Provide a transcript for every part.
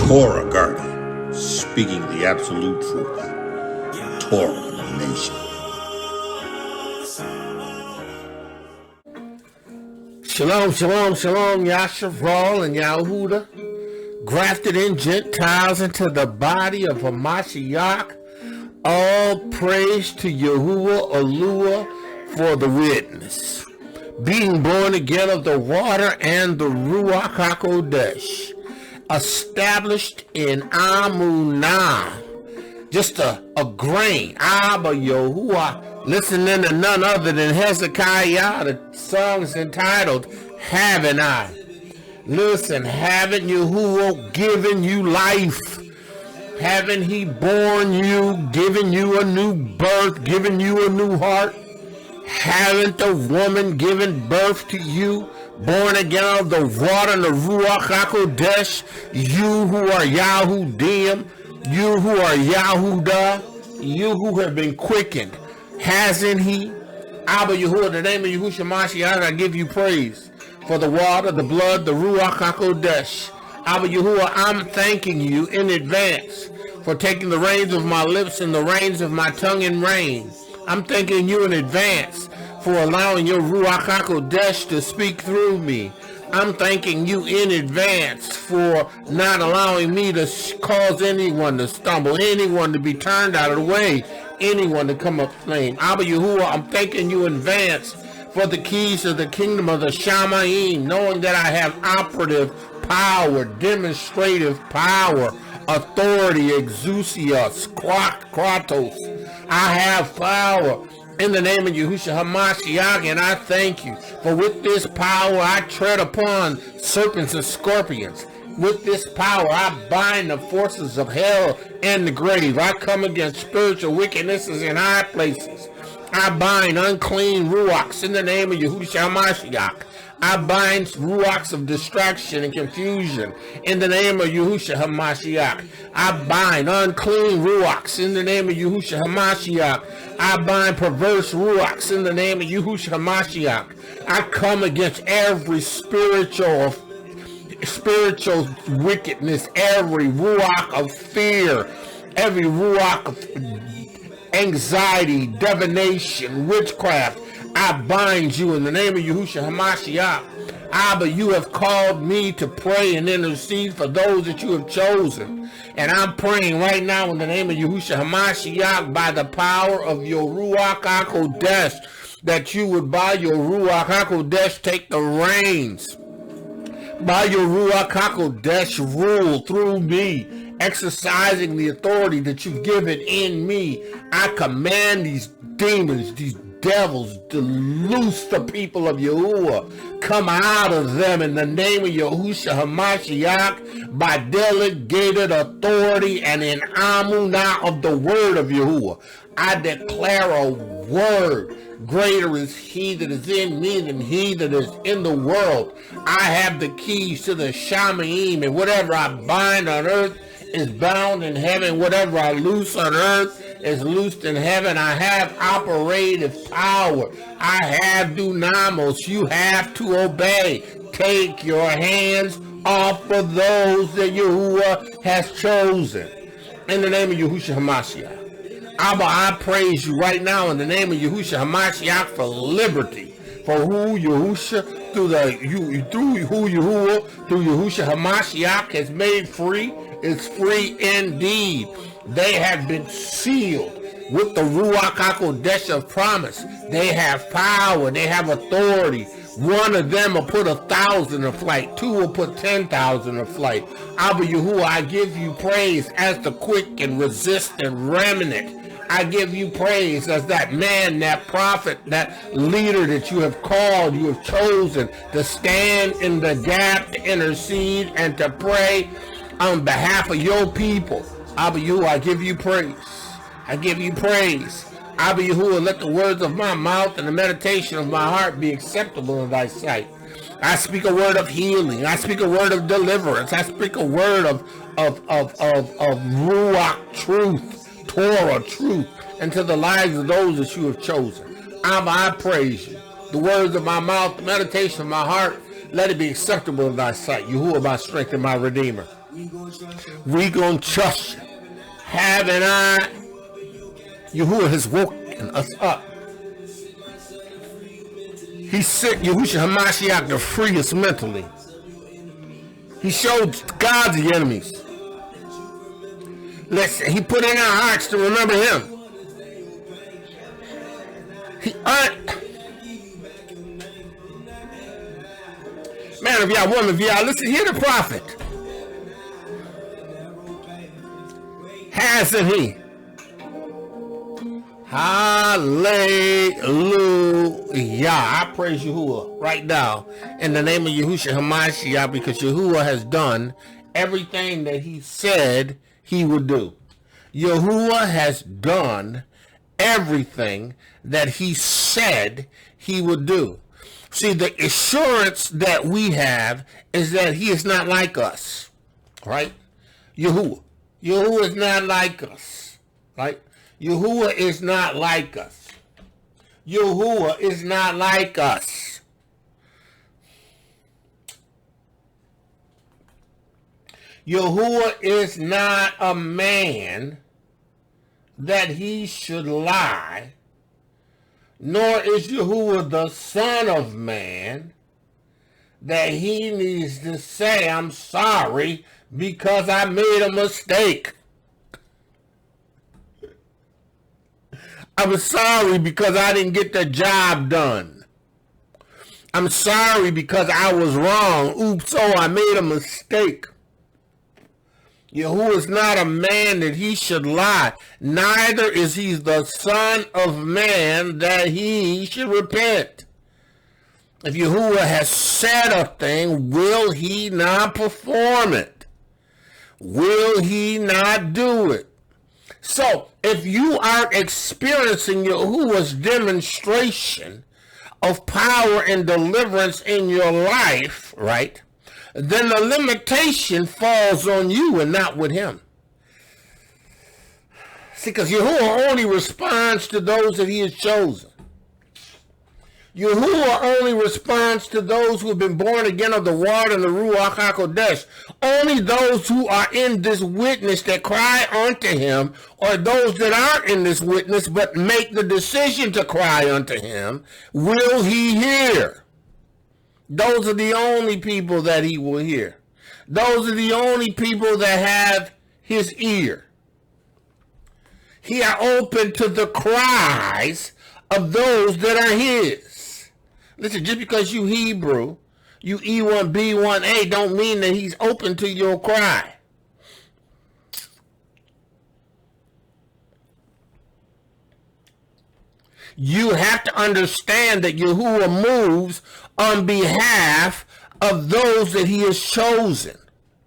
Torah guardian, speaking the absolute truth. Torah nation. Shalom, shalom, shalom, Yashar'el and Yahudah, grafted in Gentiles into the body of Hamashiach. All praise to Yahuah Elohai for the witness. Being born again of the water and the Ruach HaKodesh, established in Amunah, just a grain. Abba Yahuah, listening to none other than Hezekiah. The song's entitled, Haven't I? Listen, haven't Yahuah given you life? Haven't he born you, given you a new birth, given you a new heart? Haven't the woman given birth to you, born again of the water and the Ruach HaKodesh? You who are Yahudim, you who are Yahudah, you who have been quickened. Hasn't he? Abba Yahuah, in the name of Yahushua Mashiach, I give you praise for the water, the blood, the Ruach HaKodesh. Abba Yahuah, I'm thanking you in advance for taking the reins of my lips and the reins of my tongue in reign. I'm thanking you in advance for allowing your Ruach HaKodesh to speak through me. I'm thanking you in advance for not allowing me to cause anyone to stumble, anyone to be turned out of the way, anyone to come up lame. Abba Yahuah, I'm thanking you in advance for the keys to the kingdom of the Shamayim, knowing that I have operative power, demonstrative power, authority, exousios, kratos. I have power in the name of Yahushua HaMashiach, and I thank you for with this power I tread upon serpents and scorpions. With this power I bind the forces of hell and the grave. I come against spiritual wickednesses in high places. I bind unclean ruachs in the name of Yahushua HaMashiach. I bind ruachs of distraction and confusion in the name of Yahushua HaMashiach. I bind unclean ruachs in the name of Yahushua HaMashiach. I bind perverse ruachs in the name of Yahushua HaMashiach. I come against every spiritual wickedness, every ruach of fear, every ruach of anxiety, divination, witchcraft. I bind you in the name of Yahushua HaMashiach. Abba, you have called me to pray and intercede for those that you have chosen. And I'm praying right now in the name of Yahushua HaMashiach by the power of your Ruach HaKodesh, that you would by your Ruach HaKodesh take the reins. By your Ruach HaKodesh rule through me, exercising the authority that you've given in me. I command these demons, these devils, to loose the people of Yahuah. Come out of them in the name of Yahushua HaMashiach by delegated authority and in Amunah of the word of Yahuah. I declare a word. Greater is he that is in me than he that is in the world. I have the keys to the Shamayim, and whatever I bind on earth is bound in heaven. Whatever I loose on earth is loosed in heaven. I have operative power. I have dunamos. You have to obey. Take your hands off of those that Yahuah has chosen. In the name of Yahushua HaMashiach. Abba, I praise you right now in the name of Yahushua HaMashiach for liberty. For who Yahushua, through Yahuah, through Yahushua HaMashiach has made free, is free indeed. They have been sealed with the Ruach HaKodesh of promise. They have power. They have authority. One of them will put 1,000 to flight. Two will put 10,000 to flight. Abba Yahuah, I give you praise as the quick and resistant remnant. I give you praise as that man, that prophet, that leader that you have called, you have chosen to stand in the gap, to intercede, and to pray on behalf of your people. Abba Yahuah, I give you praise. I give you praise. Abba Yahuah, let the words of my mouth and the meditation of my heart be acceptable in thy sight. I speak a word of healing. I speak a word of deliverance. I speak a word of Ruach truth, Torah truth, into the lives of those that you have chosen. Abba, I praise you. The words of my mouth, the meditation of my heart, Let it be acceptable in thy sight. Yahuah, my strength and my redeemer. We gonna trust you. Haven't I? Yahuah has woken us up. He sent Yahushua HaMashiach to free us mentally. He showed God the enemies. Listen, he put in our hearts to remember him. Man of Yah, woman of Yah, listen, hear the prophet. Hasn't he? Hallelujah. I praise Yahuah right now in the name of Yahushua HaMashiach, because Yahuah has done everything that he said he would do. Yahuah has done everything that he said he would do. See, the assurance that we have is that he is not like us, right? Yahuah is not like us, right? Yahuah is not like us. Yahuah is not like us. Yahuah is not a man that he should lie, nor is Yahuah the son of man that he needs to say, I'm sorry because I made a mistake. I'm sorry because I didn't get the job done. I'm sorry because I was wrong. Oops, oh, I made a mistake. Yahuah is not a man that he should lie. Neither is he the son of man that he should repent. If Yahuah has said a thing, will he not perform it? Will he not do it? So, if you are experiencing Yahuah's demonstration of power and deliverance in your life, right, then the limitation falls on you and not with him. See, because Yahuah only responds to those that he has chosen. Yahuah only responds to those who have been born again of the water and the Ruach HaKodesh. Only those who are in this witness that cry unto him, or those that aren't in this witness but make the decision to cry unto him, will he hear. Those are the only people that he will hear. Those are the only people that have his ear. He are open to the cries of those that are his. Listen, just because you Hebrew, you E1B1A, don't mean that he's open to your cry. You have to understand that Yahuah moves on behalf of those that he has chosen,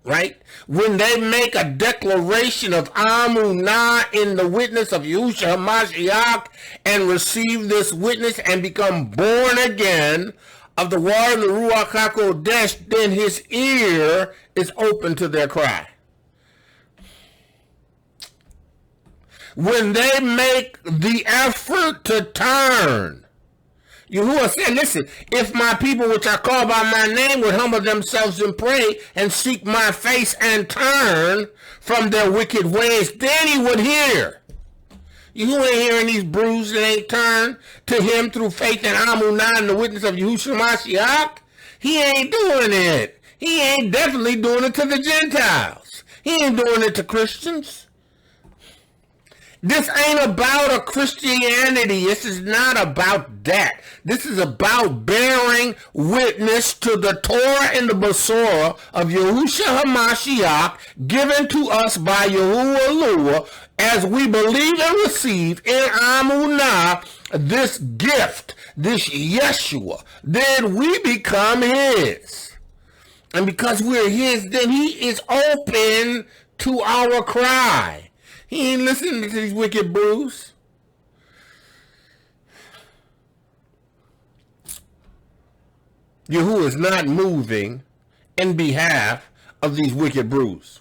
right? When they make a declaration of Amunah in the witness of Yahushua HaMashiach and receive this witness and become born again of the water and the Ruach HaKodesh, then his ear is open to their cry. When they make the effort to turn, Yahuah said, listen, if my people which are called by my name would humble themselves and pray and seek my face and turn from their wicked ways, then he would hear. You ain't hearing these brews that ain't turned to him through faith and Amunah and the witness of Yahushua HaMashiach. He ain't doing it. He ain't definitely doing it to the Gentiles. He ain't doing it to Christians. This ain't about a Christianity. This is not about that. This is about bearing witness to the Torah and the Besorah of Yahushua HaMashiach given to us by Yahuah as we believe and receive in Amunah this gift, this Yeshua. Then we become his. And because we're his, then he is open to our cry. He ain't listening to these wicked brews. Yahuah is not moving in behalf of these wicked brews.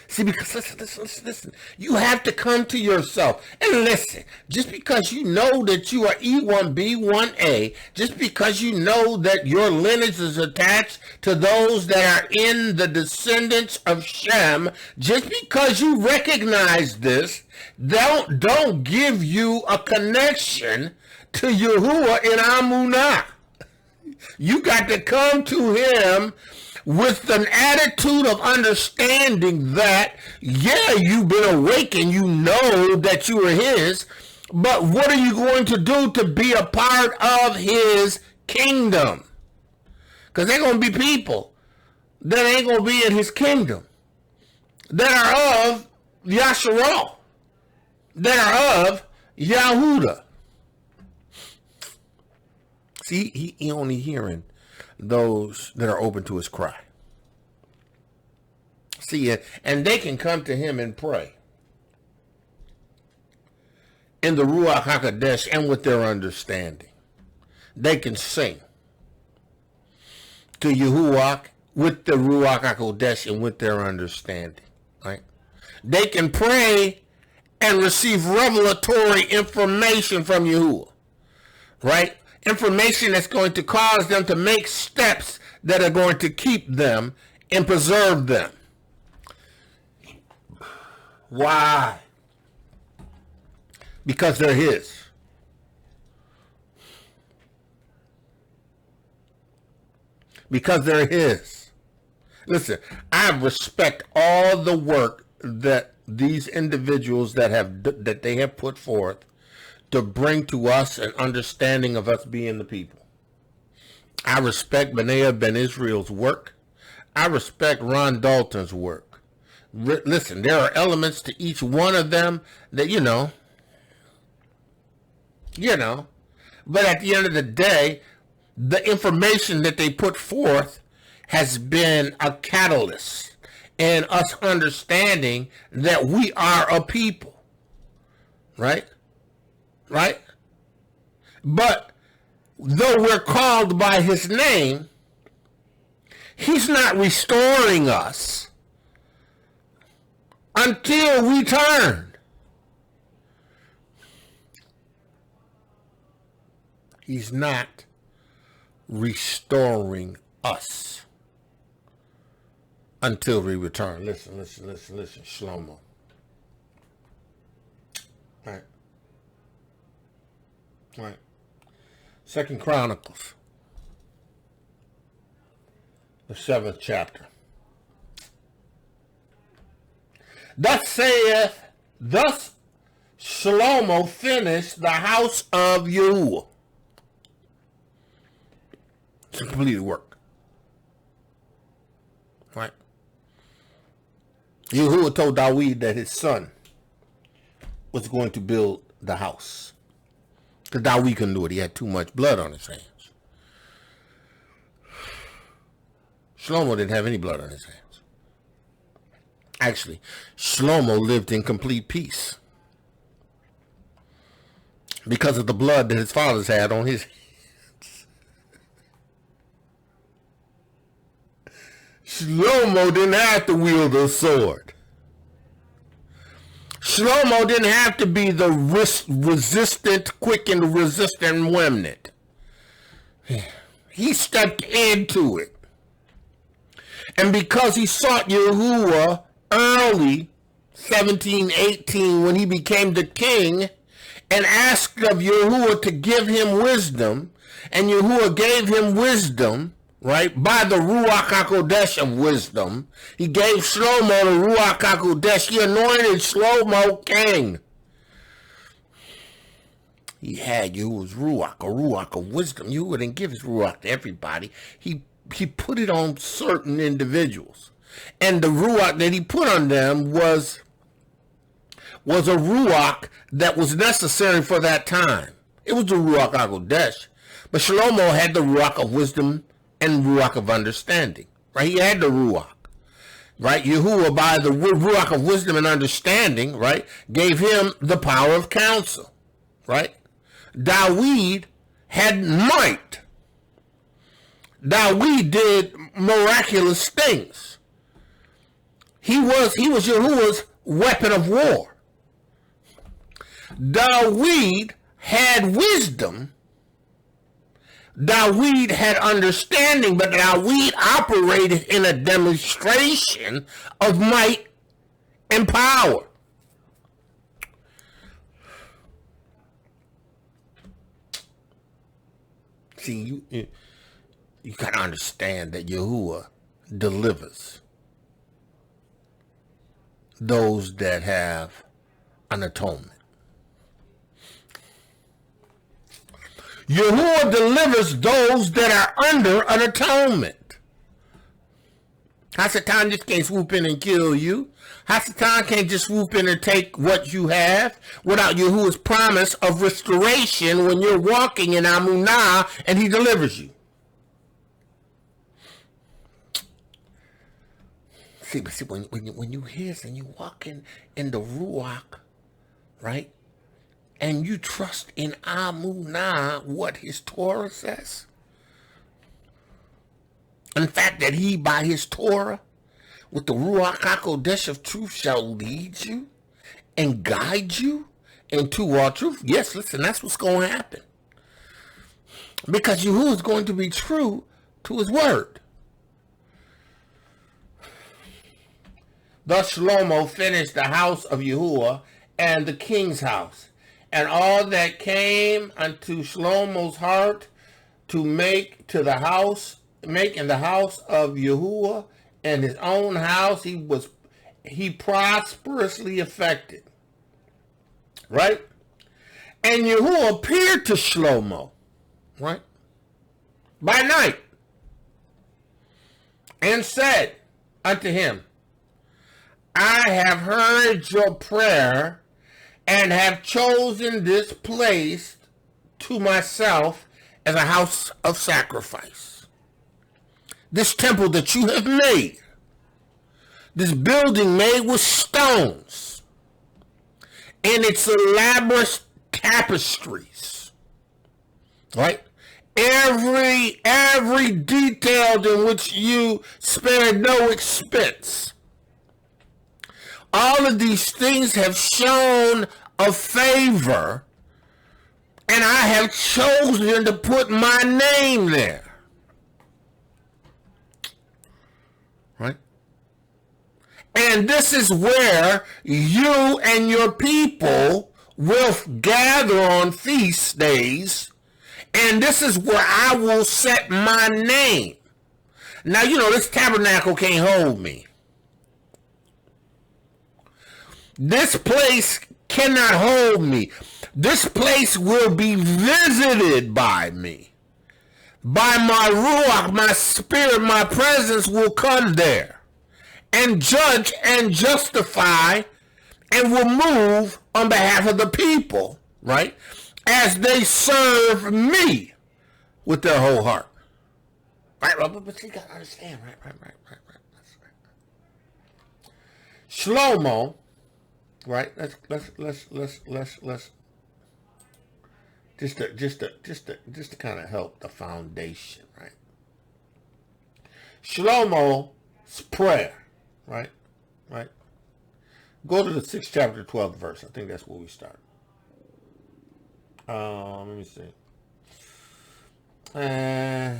See, because listen. You have to come to yourself and listen. Just because you know that you are E1B1A, just because you know that your lineage is attached to those that are in the descendants of Shem, just because you recognize this, don't give you a connection to Yahuah in Amunah. You got to come to him with an attitude of understanding that, yeah, you've been awakened, you know that you are his, but what are you going to do to be a part of his kingdom? Because there are going to be people that ain't going to be in his kingdom, that are of Yashar'el, that are of Yahudah. See, he only hearing those that are open to his cry. See, and they can come to him and pray in the Ruach HaKodesh and with their understanding. They can sing to Yahuah with the Ruach HaKodesh and with their understanding. Right? They can pray and receive revelatory information from Yahuah. Right? Information that's going to cause them to make steps that are going to keep them and preserve them. Why? Because they're his. Because they're his. Listen, I respect all the work that these individuals that they have put forth to bring to us an understanding of us being the people. I respect Benaiah Ben Israel's work. I respect Ron Dalton's work. Listen, there are elements to each one of them that, you know, but at the end of the day, the information that they put forth has been a catalyst in us understanding that we are a people, right? Right? But though we're called by his name, he's not restoring us until we turn. He's not restoring us until we return. Listen, Shlomo. Right. Right. 2 Chronicles, the 7th chapter. Thus Shlomo finished the house of Yahuah. It's a completed work. Right? Yahuah told Daviyd that his son was going to build the house. Because Daviyd couldn't do it. He had too much blood on his hands. Shlomo didn't have any blood on his hands. Actually, Shlomo lived in complete peace because of the blood that his fathers had on his hands. Shlomo didn't have to wield a sword. Shlomo didn't have to be the resistant, quick and resistant remnant. He stepped into it. And because he sought Yahuah early, 17, 18, when he became the king, and asked of Yahuah to give him wisdom, and Yahuah gave him wisdom, right, by the Ruach HaKodesh of wisdom. He gave Shlomo the Ruach HaKodesh. He anointed Shlomo king. He had Yahuah's Ruach, a Ruach of wisdom. Yahuah didn't give his Ruach to everybody. He put it on certain individuals. And the Ruach that he put on them was a Ruach that was necessary for that time. It was the Ruach HaKodesh. But Shlomo had the Ruach of wisdom and Ruach of understanding, right? He had the Ruach, right? Yahuah, by the Ruach of wisdom and understanding, right, gave him the power of counsel, right? Daviyd had might. Daviyd did miraculous things. He was Yahuah's weapon of war. Daviyd had wisdom. Daviyd had understanding, but Daviyd operated in a demonstration of might and power. See, you got to understand that Yahuah delivers those that have an atonement. Yahuah delivers those that are under an atonement. Hasatan just can't swoop in and kill you. Hasatan can't just swoop in and take what you have without Yahuah's promise of restoration when you're walking in Amunah and he delivers you. See, when you hear this and you walk in the Ruach, right? And you trust in Amunah, what his Torah says. In fact, that he, by his Torah, with the Ruach HaKodesh of truth, shall lead you and guide you into all truth. Yes, listen, that's what's going to happen. Because Yahuah is going to be true to his word. Thus Shlomo finished the house of Yahuah and the king's house, and all that came unto Shlomo's heart to make in the house of Yahuah and his own house, he prosperously effected. Right? And Yahuah appeared to Shlomo, right, by night, and said unto him, I have heard your prayer and have chosen this place to myself as a house of sacrifice. This temple that you have made, this building made with stones, and its elaborate tapestries, right? Every detail in which you spared no expense. All of these things have shown a favor, and I have chosen to put my name there. Right? And this is where you and your people will gather on feast days, and this is where I will set my name. Now, you know, this tabernacle can't hold me. This place cannot hold me. This place will be visited by me. By my Ruach, my spirit, my presence will come there and judge and justify and will move on behalf of the people, right? As they serve me with their whole heart. Right, but you gotta understand, right. That's right. Shlomo, right? Let's just to kind of help the foundation, right? Shlomo's prayer, right? Go to the 6th chapter, 12th verse. I think that's where we start. Let me see. Let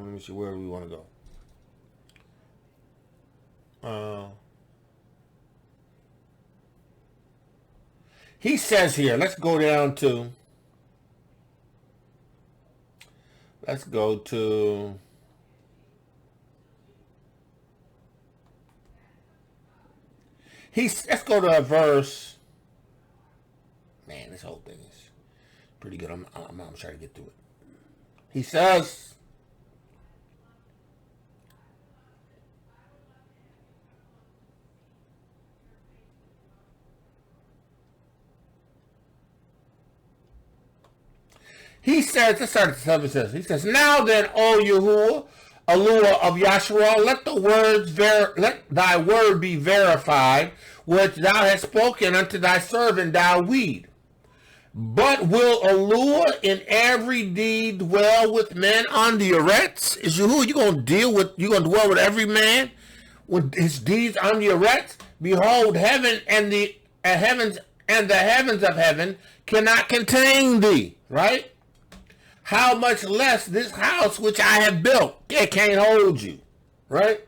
me see where we want to go. He says here, let's go to let's go to a verse. Man, this whole thing is pretty good. I'm trying to get through it. He says, let's start at the 7 says, he says, now then, O Yahuah, Elohiym of Yashar'el, let thy word be verified, which thou hast spoken unto thy servant Daviyd. but will allure in every deed dwell with men on the eretz. Is Yahuah, you're going to dwell with every man with his deeds on the eretz? Behold, heaven and the heavens of heaven cannot contain thee, right? How much less this house which I have built, it can't hold you, right?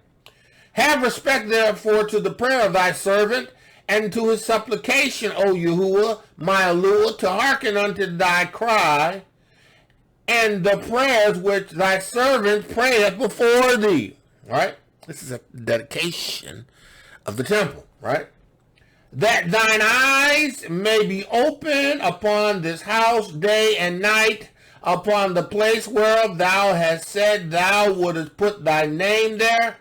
Have respect therefore to the prayer of thy servant, and to his supplication, O Yahuah, my allure, to hearken unto thy cry, and the prayers which thy servant prayeth before thee. Right? This is a dedication of the temple, right? That thine eyes may be open upon this house day and night, upon the place whereof thou hast said thou wouldest put thy name there,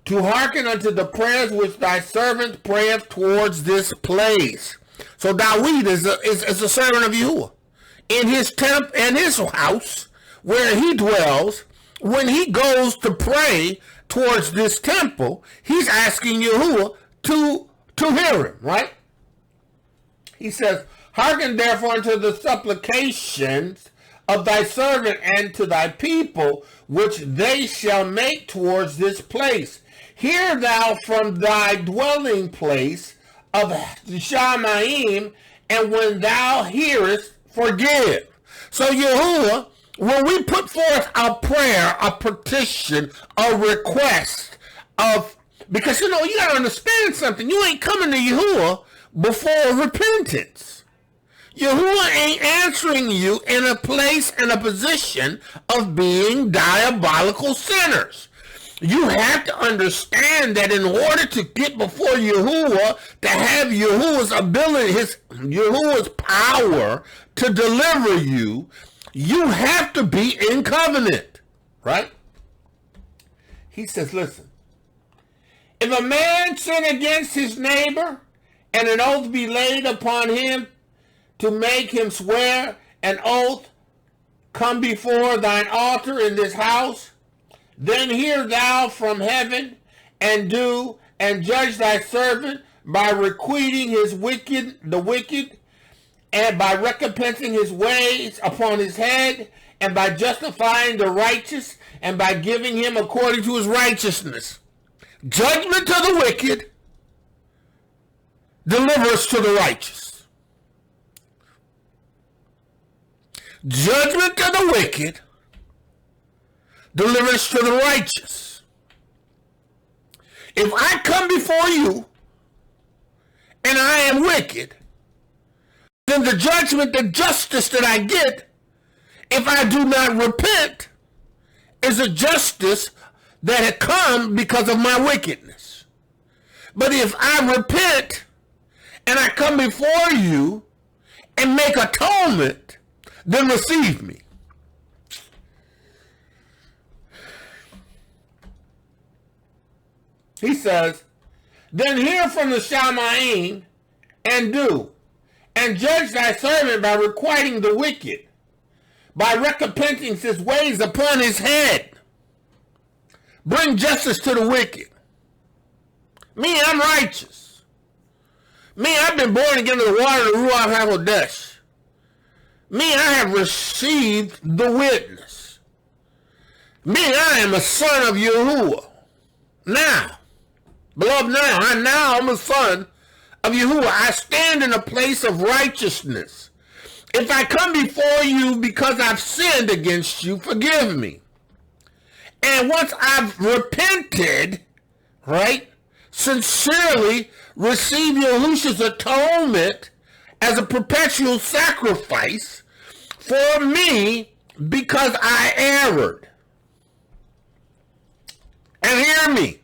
to hearken unto the prayers which thy servant prayeth towards this place. So Daviyd is a servant of Yahuah. In his temple and his house, where he dwells, when he goes to pray towards this temple, he's asking Yahuah to hear him, right? He says, hearken therefore unto the supplications of thy servant and to thy people, which they shall make towards this place. Hear thou from thy dwelling place of Shamayim, and when thou hearest, forgive. So Yahuah, when we put forth a prayer, a petition, a request because you gotta understand something. You ain't coming to Yahuah before repentance. Yahuah ain't answering you in a place and a position of being diabolical sinners. You have to understand that in order to get before Yahuah, to have Yahuah's ability, Yahuah's power to deliver you, you have to be in covenant, right? He says, listen, if a man sin against his neighbor, and an oath be laid upon him to make him swear an oath, come before thine altar in this house, then hear thou from heaven, and do, and judge thy servant by requiting the wicked, and by recompensing his ways upon his head, and by justifying the righteous, and by giving him according to his righteousness. Judgment to the wicked, deliverance to the righteous. Judgment to the wicked, deliverance to the righteous. If I come before you and I am wicked, then the judgment, the justice that I get, if I do not repent, is a justice that had come because of my wickedness. But if I repent and I come before you and make atonement, then receive me. He says, then hear from the Shamayim, and do, and judge thy servant by requiting the wicked, by recompensing his ways upon his head. Bring justice to the wicked. Me, I'm righteous. Me, I've been born again of the water of the Ruach HaKodesh. Me, I have received the witness. Me, I am a son of Yahuah. Now, beloved, I'm a son of Yahuah. I stand in a place of righteousness. If I come before you because I've sinned against you, forgive me. And once I've repented, right, sincerely receive Yahushua's atonement as a perpetual sacrifice for me because I erred. And hear me.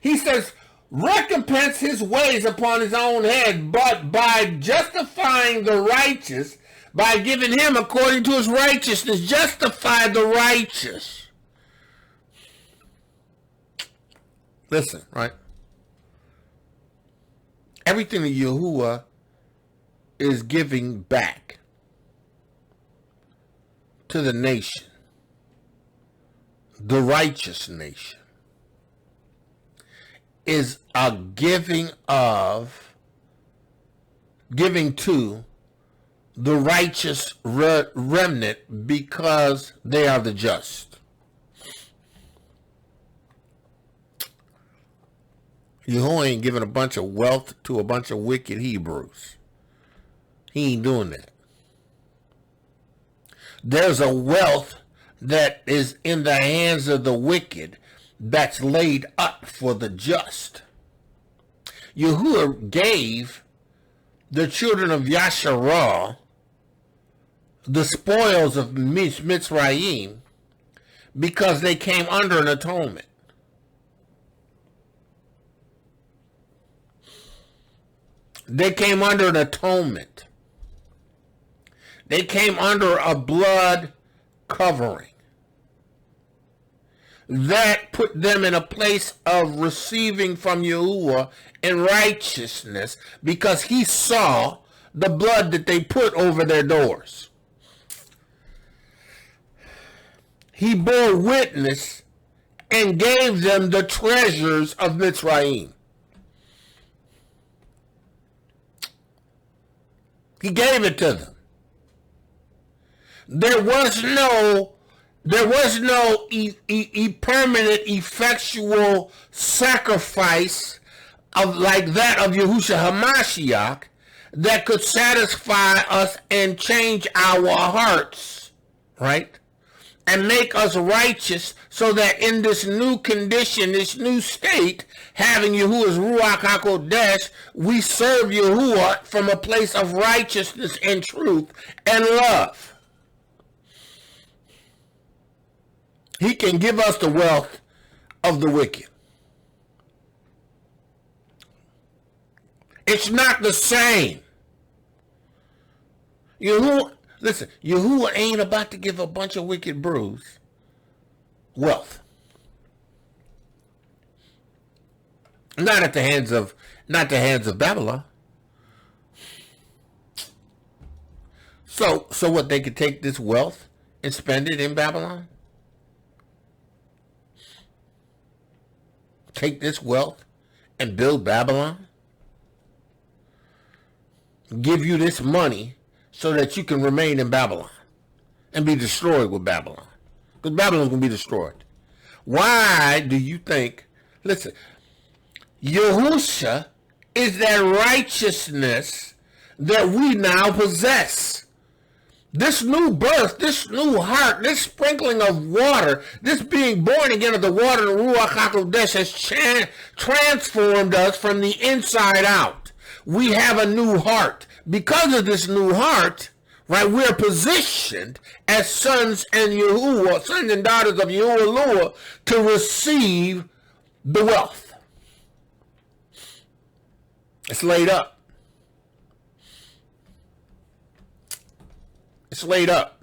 He says, recompense his ways upon his own head, but by justifying the righteous, by giving him according to his righteousness, justify the righteous. Listen, right? Everything that Yahuah is giving back to the nation, the righteous nation, is a giving to the righteous remnant because they are the just. Yahuah ain't giving a bunch of wealth to a bunch of wicked Hebrews. He ain't doing that. There's a wealth that is in the hands of the wicked that's laid up for the just. Yahuah gave the children of Yashar'el the spoils of Mitzrayim because they came under an atonement. They came under an atonement. They came under a blood covering that put them in a place of receiving from Yahuah in righteousness because he saw the blood that they put over their doors. He bore witness and gave them the treasures of Mitzrayim. He gave it to them. There was no permanent, effectual sacrifice of like that of Yahushua HaMashiach that could satisfy us and change our hearts, right? And make us righteous so that in this new condition, this new state, having Yahuah's Ruach HaKodesh, we serve Yahuah from a place of righteousness and truth and love. He can give us the wealth of the wicked. It's not the same. Listen, Yahuah ain't about to give a bunch of wicked brews wealth. Not at the hands of Babylon. So what, they could take this wealth and spend it in Babylon? Take this wealth and build Babylon? Give you this money so that you can remain in Babylon and be destroyed with Babylon. Because Babylon's going to be destroyed. Why do you think, listen, Yahushua is that righteousness that we now possess. This new birth, this new heart, this sprinkling of water, this being born again of the water and Ruach HaKodesh has transformed us from the inside out. We have a new heart. Because of this new heart, right, we're positioned as sons and Yahuah, sons and daughters of Yahuah to receive the wealth. It's laid up. It's laid up.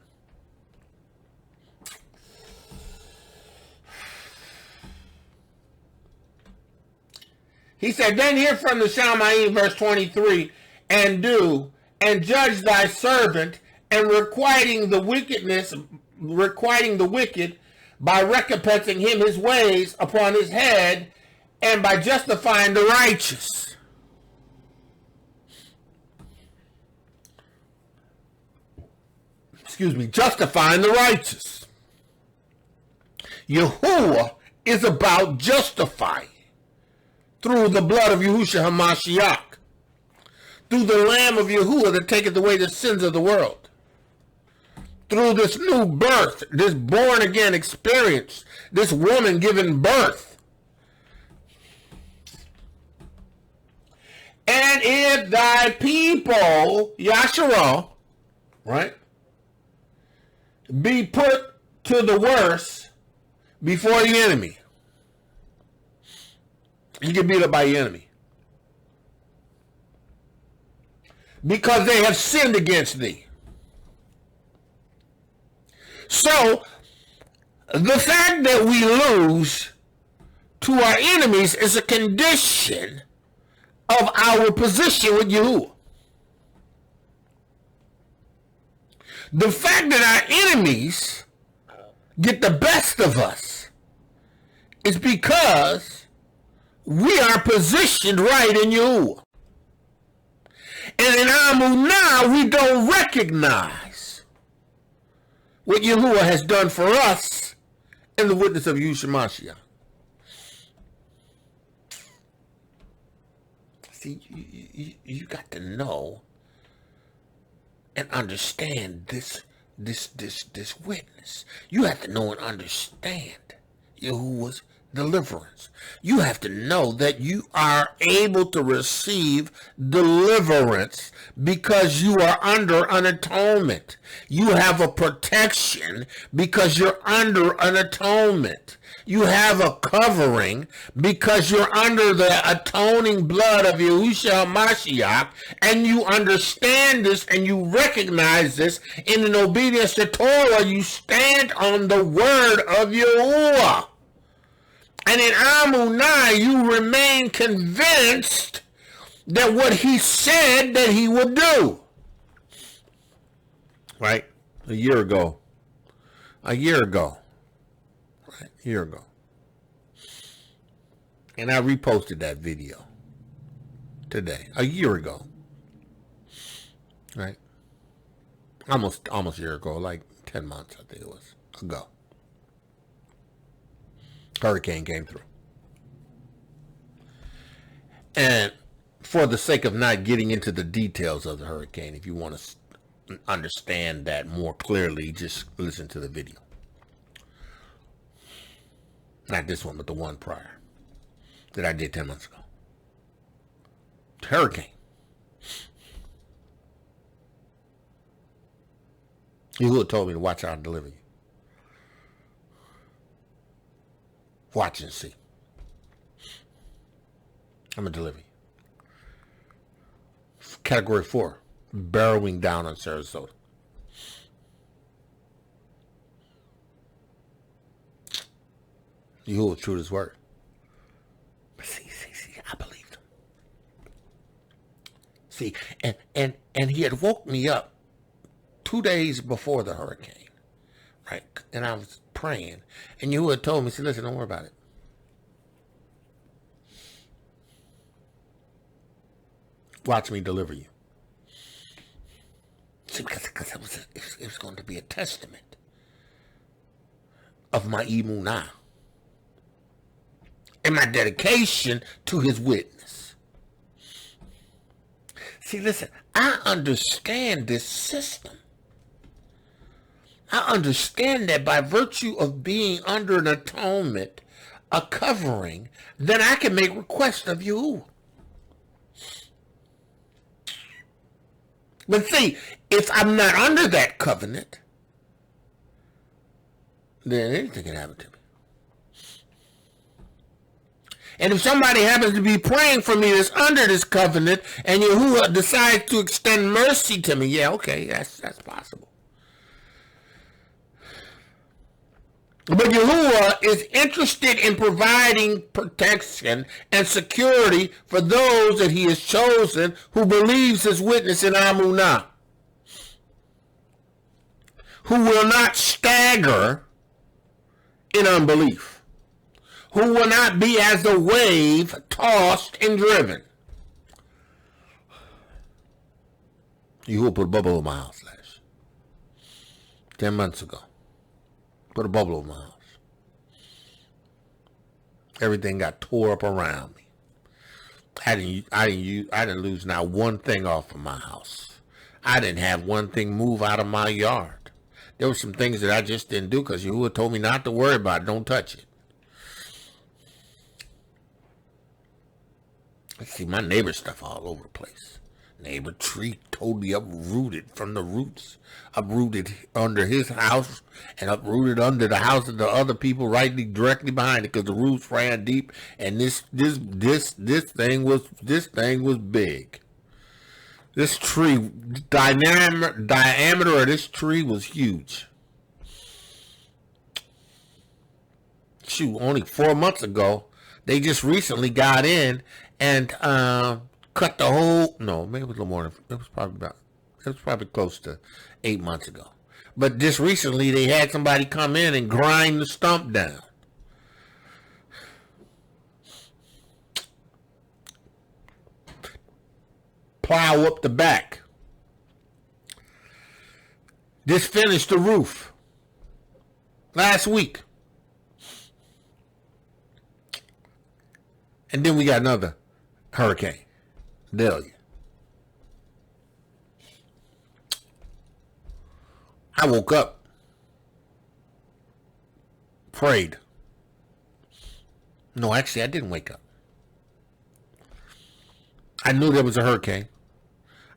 He said, then hear from the Shamayim, verse 23, and do, and judge thy servant, and requiting the wicked, by recompensing him his ways upon his head, and by justifying the righteous. Justifying the righteous. Yahuah is about justifying through the blood of Yahushua HaMashiach, through the Lamb of Yahuah that taketh away the sins of the world, through this new birth, this born again experience, this woman giving birth. And if thy people, Yashar'el, right, be put to the worse before the enemy. You get beat up by the enemy. Because they have sinned against thee. So, the fact that we lose to our enemies is a condition of our position with Yahuah. The fact that our enemies get the best of us is because we are positioned right in Yahuah. And in Amunah, we don't recognize what Yahuah has done for us in the witness of Yahushua Mashiach. See, you got to know and understand this witness. You have to know and understand Yahuah's deliverance. You have to know that you are able to receive deliverance because you are under an atonement. You have a protection because you're under an atonement. You have a covering because you're under the atoning blood of Yahushua Mashiach, and you understand this and you recognize this. In an obedience to Torah, you stand on the word of Yahuah. And in Amunah, you remain convinced that what he said that he would do. Right? A year ago. And I reposted that video today, a year ago. Right? Almost a year ago, like 10 months, I think it was, ago. Hurricane came through. And for the sake of not getting into the details of the hurricane, if you want to understand that more clearly, just listen to the video. Not this one, but the one prior that I did 10 months ago. Hurricane. Yahuah told me to watch out and deliver you. Watch and see. I'm going to deliver you. Category 4, barrowing down on Sarasota. Yahuah true to his word. See, I believed him. See, and he had woke me up 2 days before the hurricane, right? And I was praying, and Yahuah told me, "See, listen, don't worry about it. Watch me deliver you." See, because it was going to be a testament of my emunah and my dedication to his witness. See, listen, I understand this system. I understand that by virtue of being under an atonement, a covering, then I can make request of you. But see, if I'm not under that covenant, then anything can happen to me. And if somebody happens to be praying for me that's under this covenant, and Yahuah decides to extend mercy to me, yeah, okay, that's possible. But Yahuah is interested in providing protection and security for those that he has chosen who believes his witness in Amunah, who will not stagger in unbelief, who will not be as a wave tossed and driven. Yahuah put a bubble over my house 10 months ago. Put a bubble over my house. Everything got tore up around me. I didn't lose not one thing off of my house. I didn't have one thing move out of my yard. There were some things that I just didn't do because Yahuah told me not to worry about it. Don't touch it. I see my neighbor's stuff all over the place. Neighbor tree totally uprooted from the roots. Uprooted under his house and uprooted under the house of the other people directly behind it because the roots ran deep, and this thing was big. This tree, diameter of this tree was huge. Shoot, only 4 months ago, they just recently got in and cut the whole, no, maybe it was a little more, it was probably close to 8 months ago. But just recently, they had somebody come in and grind the stump down. plow up the back. Just finished the roof last week. And then we got another hurricane, Deluge. I woke up, prayed. No, actually, I didn't wake up. I knew there was a hurricane.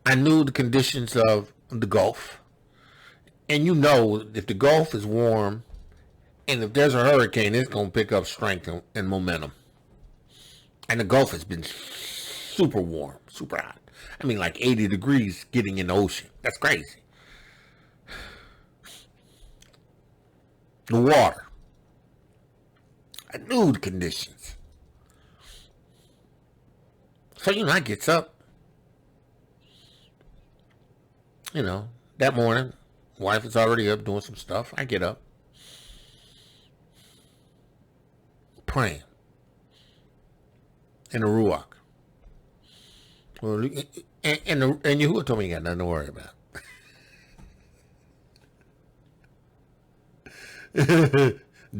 I knew the conditions of the Gulf. And you know, if the Gulf is warm, and if there's a hurricane, it's going to pick up strength and momentum. And the Gulf has been super warm, super hot. I mean, like 80 degrees getting in the ocean. That's crazy. The water. I knew the conditions. So, I gets up. That morning, wife is already up doing some stuff. I get up. Praying. In the Ruach. Well, and Yahuah told me you got nothing to worry about.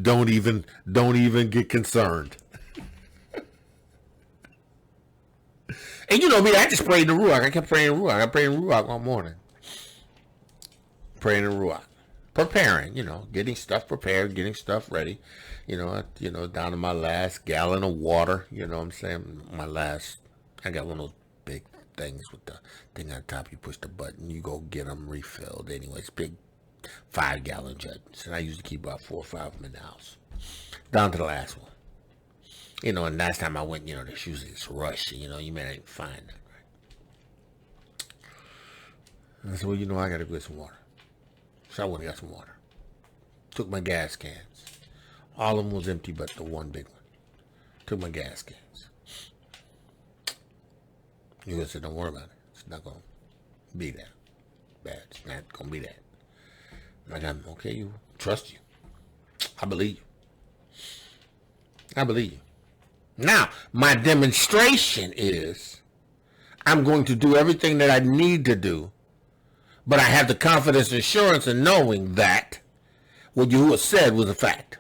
Don't even get concerned. And you know me, I just prayed in the Ruach. I kept praying in the Ruach. I prayed in the Ruach all morning. Praying in the Ruach. Preparing, getting stuff prepared, getting stuff ready. Down to my last gallon of water. You know what I'm saying? I got one of those big things with the thing on top. You push the button, you go get them refilled. Anyways, big 5-gallon jugs. And I used to keep about 4 or 5 of them in the house. Down to the last one. And last time I went, there's usually this rush. You may not even find that, right? And I said, well, I got to get some water. So I went and got some water. Took my gas cans. All of them was empty but the one big one. Took my gas cans. You said, don't worry about it. It's not going to be that bad. It's not going to be that. And I'm okay, you trust you. I believe you. I believe you. Now, my demonstration is I'm going to do everything that I need to do, but I have the confidence and assurance in knowing that what Yahuah said was a fact.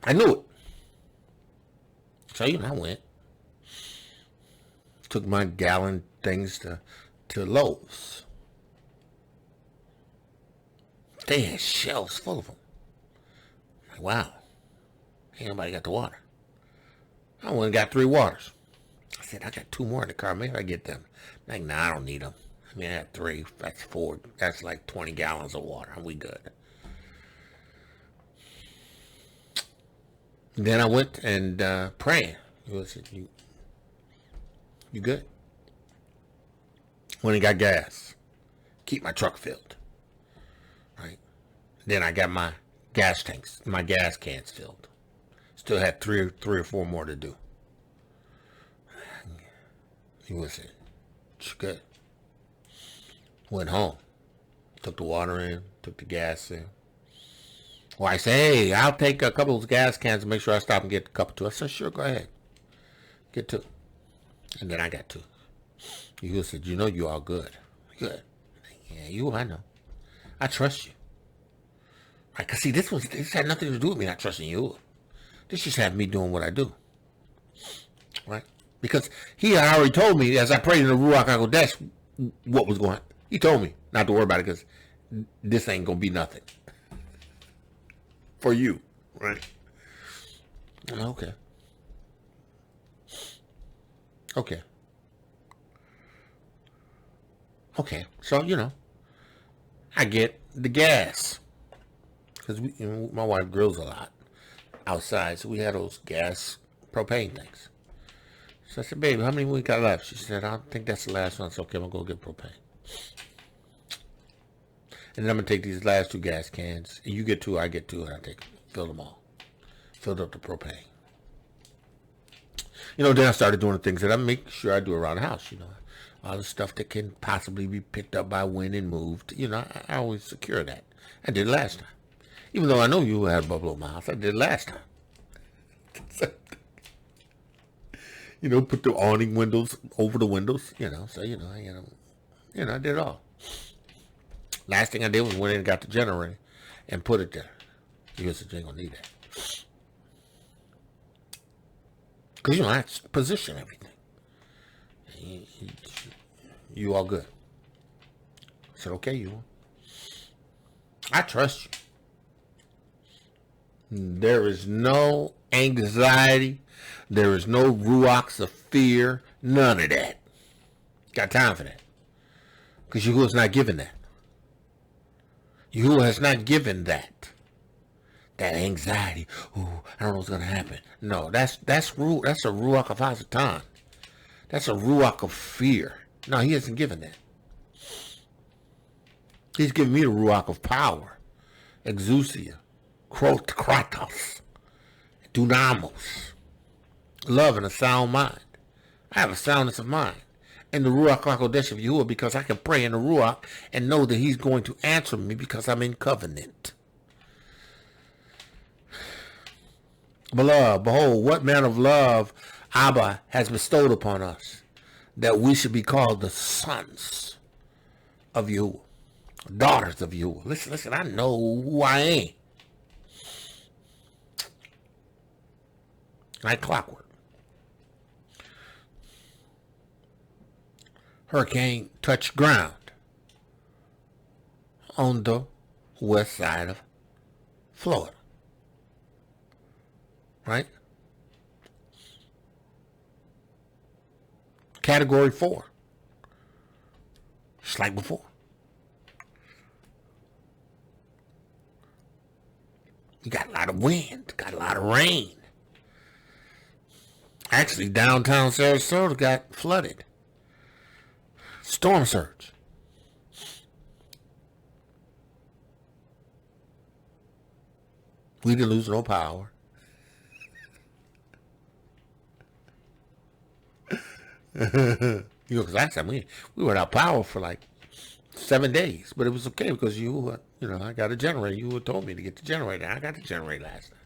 I knew it. So, I went. Took my gallon things to Lowe's. They had shelves full of them. Like, wow. Ain't nobody got the water. I went and got 3 waters. I said, I got 2 more in the car. Maybe I get them. Like, nah, I don't need them. I mean, I had 3. That's 4. That's like 20 gallons of water. We good. And then I went and prayed. You good? Went and got gas. Keep my truck filled. Right? Then I got my gas tanks, my gas cans filled. Still had 3 or 4 more to do. He was it. It's good. Went home. Took the water in. Took the gas in. Well, I said, hey, I'll take a couple of those gas cans and make sure I stop and get a couple too. I said, sure, go ahead. Get 2. And then I got 2. He said, you all good. Good. Yeah, I know. I trust you. Right, because see, this had nothing to do with me not trusting you. This just had me doing what I do. Right? Because he had already told me, as I prayed in the Ruach HaKodesh, what was going on. He told me not to worry about it because this ain't going to be nothing. For you. Right? Okay. Okay. Okay. So, I get the gas. Because my wife grills a lot outside. So we had those gas propane things. So I said, baby, how many we got left? She said, I don't think that's the last one. So okay, I'm going to go get propane. And then I'm going to take these last 2 gas cans. And you get 2, I get 2. And I fill them all. Filled up the propane. Then I started doing the things that I make sure I do around the house. All the stuff that can possibly be picked up by wind and moved. I always secure that. I did it last time. Even though I know you had a bubble in my house, I did it last time. Put the awning windows over the windows, so, I did it all. Last thing I did was went in and got the generator and put it there. You ain't gonna need that. Because, I have to position everything. You all good. I said, okay, you. I trust you. There is no anxiety. There is no ruachs of fear. None of that. Got time for that. Because Yahuah's not giving that. Yahuah has not given that. That anxiety. Ooh, I don't know what's going to happen. No, that's a ruach of Hasatan. That's a ruach of fear. No, he hasn't given that. He's given me the ruach of power. Exousia. Kratos. Dunamos. Love and a sound mind. I have a soundness of mind. And the Ruach HaKodesh of Yahuah, because I can pray in the Ruach and know that he's going to answer me because I'm in covenant. Beloved, behold, what manner of love Abba has bestowed upon us, that we should be called the sons of Yahuah, daughters of Yahuah. Listen, I know who I am. Like clockwork. Hurricane touched ground on the west side of Florida. Right? Category 4. Just like before. You got a lot of wind, got a lot of rain. Actually, downtown Sarasota got flooded. Storm surge. We didn't lose no power. Because last time we were without power for like 7 days, but it was okay because I got a generator. You told me to get the generator. I got the generator last time.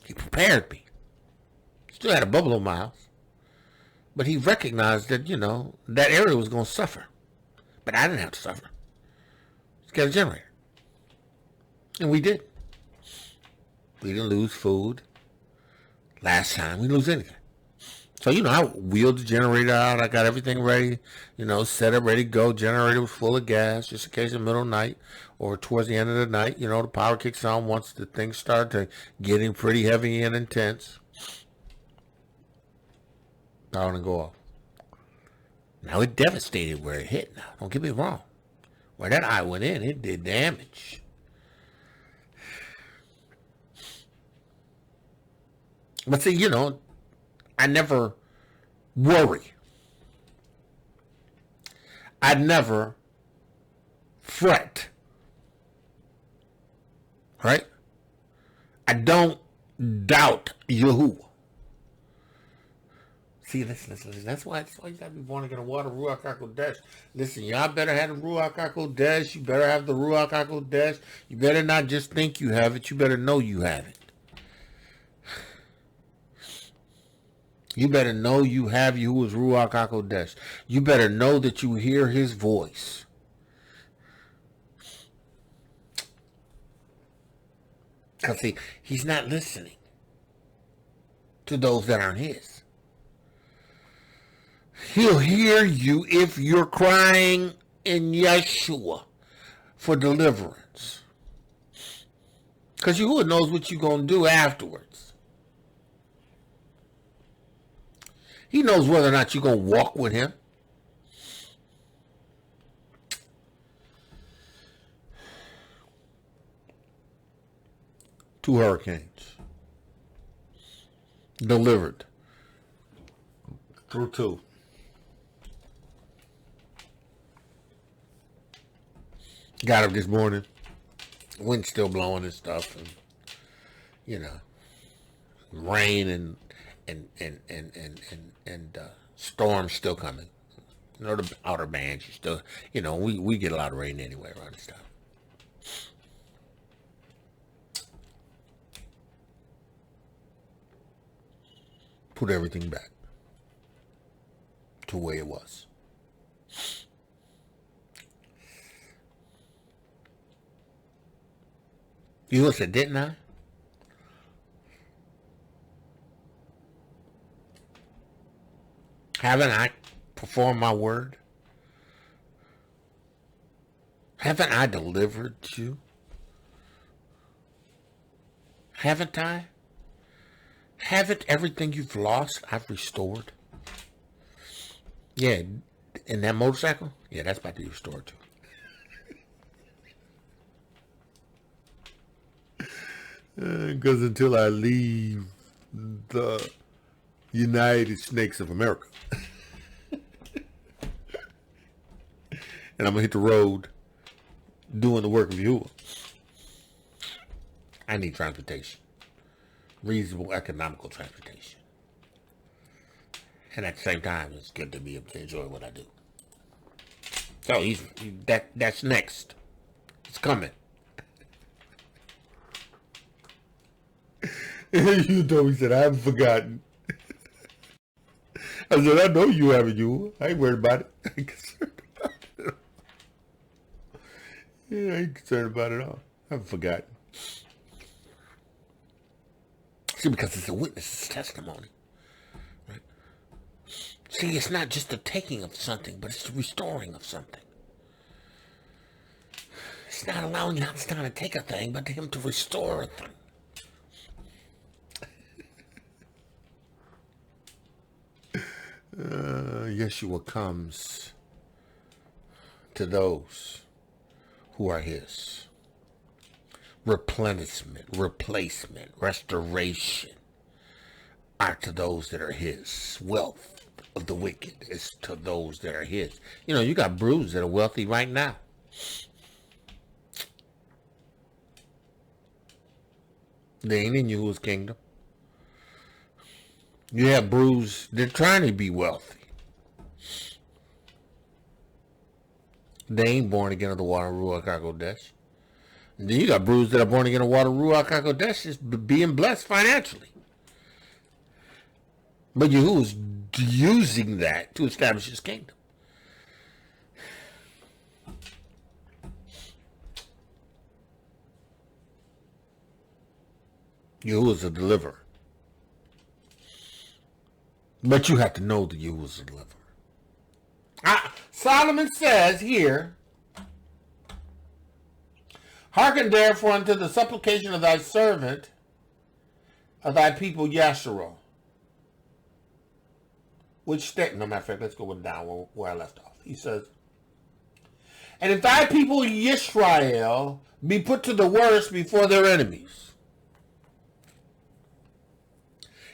He prepared me. Still had a bubble in my house. But he recognized that, that area was going to suffer. But I didn't have to suffer. Just got a generator. And we did. We didn't lose food. Last time, we didn't lose anything. So, I wheeled the generator out. I got everything ready, set up, ready to go. Generator was full of gas, just in case in the middle of the night or towards the end of the night. The power kicks on once the things start to getting pretty heavy and intense. Power to go off. Now, it devastated where it hit now. Don't get me wrong. Where that eye went in, it did damage. But see, I never worry. I never fret. Right? I don't doubt Yahuah. See, listen. That's why you gotta be born again of water, Ruach HaKodesh. Listen, y'all better have the Ruach HaKodesh. You better have the Ruach HaKodesh. You better not just think you have it. You better know you have it. You better know you have Yahuah's Ruach HaKodesh. You better know that you hear his voice. Because see, he's not listening to those that aren't his. He'll hear you if you're crying in Yeshua for deliverance. Because Yahuah knows what you're going to do afterwards. He knows whether or not you're going to walk with him. Two hurricanes. Delivered. Through two. Got up this morning. Wind still blowing and stuff. And, rain and storms still coming. The outer bands, you still, we get a lot of rain anyway around this time. put everything back to the way it was. You said, didn't I? Haven't I performed my word? Haven't I delivered you? Haven't I? Haven't everything you've lost I've restored? Yeah, in that motorcycle? Yeah, that's about to be restored too. Because until I leave the United Snakes of America, and I'm going to hit the road doing the work of Yahuah, I need transportation. Reasonable, economical transportation. And at the same time, it's good to be able to enjoy what I do. So that's next. It's coming. You told me, said, I haven't forgotten. I said, I know you haven't, you. I ain't worried about it. I ain't concerned about it. Yeah, I ain't concerned about it at all. I haven't forgotten. See, because it's a witness, it's testimony. Right? See, it's not just the taking of something, but it's the restoring of something. It's not allowing you to take a thing, but to him to restore a thing. Yeshua comes to those who are his. Replenishment, replacement, restoration are to those that are his. Wealth of the wicked is to those that are his. You know, you got brews that are wealthy right now. They ain't in Yahuah's kingdom. You have brews that are trying to be wealthy. They ain't born again of the water Ruach HaKodesh. And then you got brews that are born again of water Ruach HaKodesh is being blessed financially. But Yahuah's using that to establish his kingdom. Yahuah's a deliverer. But you have to know that Yahuah's a deliverer. Solomon says here, Hearken therefore unto the supplication of thy servant, of thy people Yashar'el. Which statement, no matter of fact, let's go down where I left off. He says, and if thy people Yisrael be put to the worst before their enemies.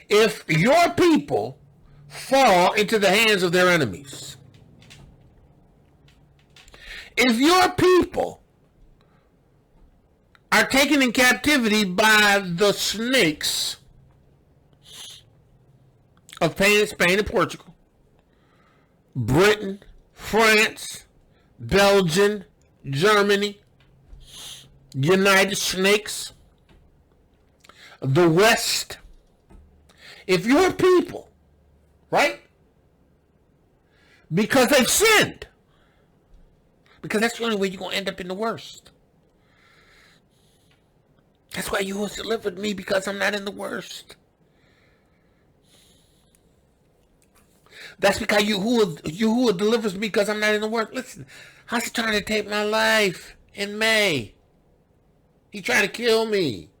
If your people fall into the hands of their enemies. If your people are taken in captivity by the snakes of Spain and Portugal, Britain, France, Belgium, Germany, United Snakes, the West, if your people, right, because they've sinned, because that's the only way you're going to end up in the worst. That's why you delivered me, because I'm not in the worst. That's because Yahuah delivers me because I'm not in the worst. Listen, how's he trying to take my life in May? He trying to kill me.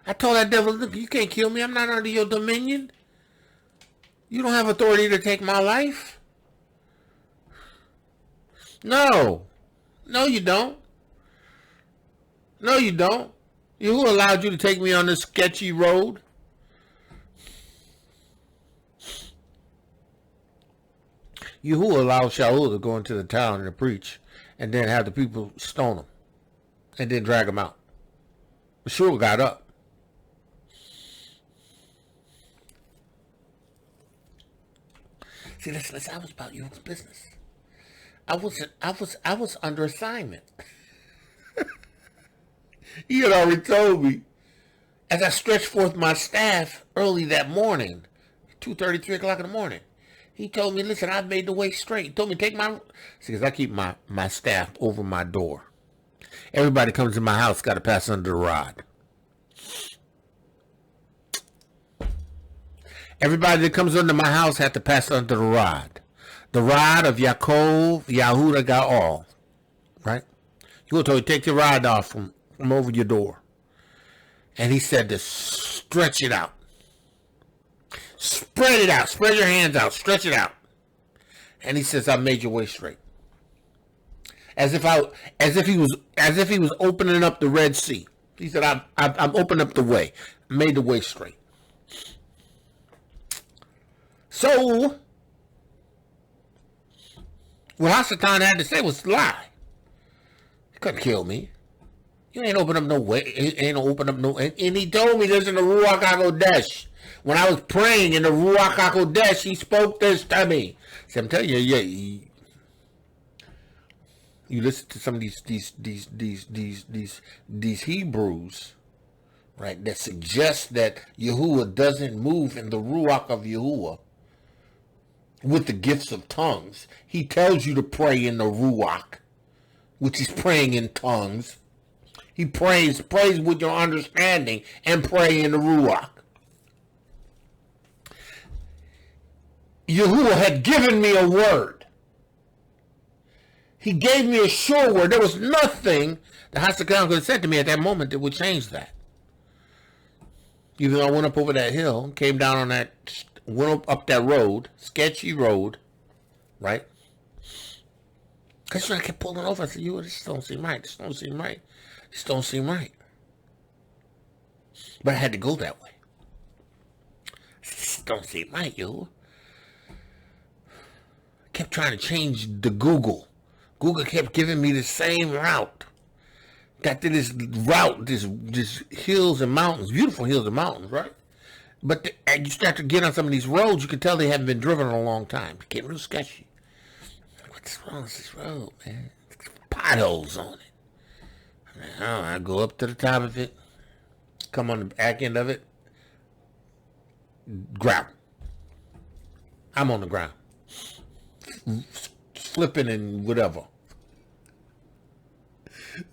I told that devil, look, you can't kill me. I'm not under your dominion. You don't have authority to take my life. No. No, you don't. No, you don't. Yahuah allowed you to take me on this sketchy road. Yahuah allowed Shaul to go into the town and to preach, and then have the people stone him, and then drag him out. But Shaul got up. See, listen, I was about Yahuah's business. I was under assignment. He had already told me, as I stretched forth my staff early that morning, 2:30, 3 o'clock in the morning. He told me, listen, I've made the way straight. He told me, take my... See, because I keep my staff over my door. Everybody comes to my house got to pass under the rod. Everybody that comes under my house has to pass under the rod. The rod of Yahuah got all. Right? You told me, take your rod off from over your door. And he said to stretch it out. Spread it out. Spread your hands out. Stretch it out. And he says, I made your way straight. As if he was opening up the Red Sea. He said, I'm opening up the way. Made the way straight. So, what Hasatan had to say was lie. He couldn't kill me. You ain't open up no way. Ain't open up no. And he told me this in the Ruach HaKodesh. When I was praying in the Ruach HaKodesh, he spoke this to me. See, I'm telling you, you listen to some of these Hebrews, right? That suggest that Yahuah doesn't move in the Ruach of Yahuah with the gifts of tongues. He tells you to pray in the Ruach, which is praying in tongues. He prays with your understanding and pray in the Ruach. Yahuah had given me a word. He gave me a sure word. There was nothing that Hasatan could have said to me at that moment that would change that. Even though I went up over that hill, came down on that, went up that road, sketchy road, right? Because I kept pulling over. I said, this don't seem right. This don't seem right. This don't seem right. But I had to go that way. This don't seem right, Yahuah. I kept trying to change the Google. Google kept giving me the same route. Got to this route, this hills and mountains, beautiful hills and mountains, right? But you start to get on some of these roads, you can tell they haven't been driven in a long time. It's getting real sketchy. What's wrong with this road, man? Potholes on it. I go up to the top of it, come on the back end of it, ground. I'm on the ground. Flipping and whatever.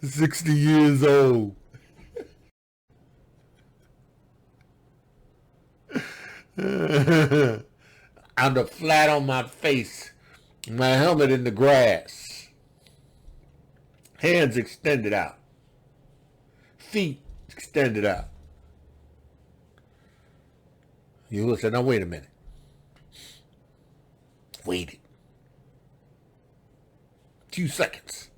60 years old. I'm flat on my face. My helmet in the grass. Hands extended out. Feet extended out. You said, now wait a minute. Waited. Few seconds.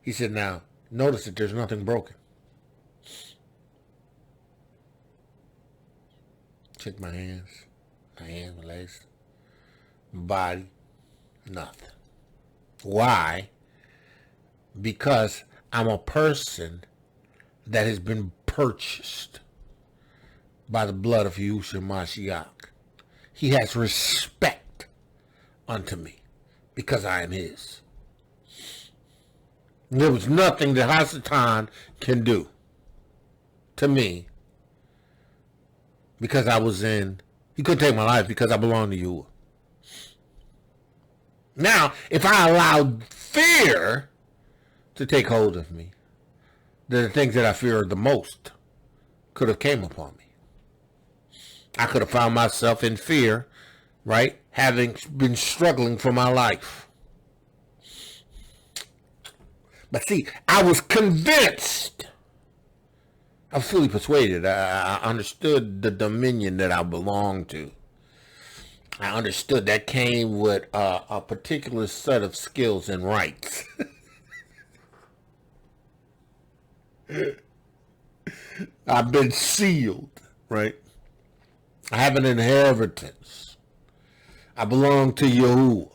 He said, now, notice that there's nothing broken. Check my hands, my legs, my body, nothing. Why? Because I'm a person that has been purchased by the blood of Yahushua Mashiach. He has respect unto me because I am his. There was nothing that Hasatan can do to me because I was in. He couldn't take my life because I belong to you. Now, if I allowed fear to take hold of me, then the things that I fear the most could have came upon me. I could have found myself in fear, right? Having been struggling for my life. But see, I was convinced. I was fully persuaded. I understood the dominion that I belonged to. I understood that came with a particular set of skills and rights. I've been sealed, right? I have an inheritance. I belong to Yahuah.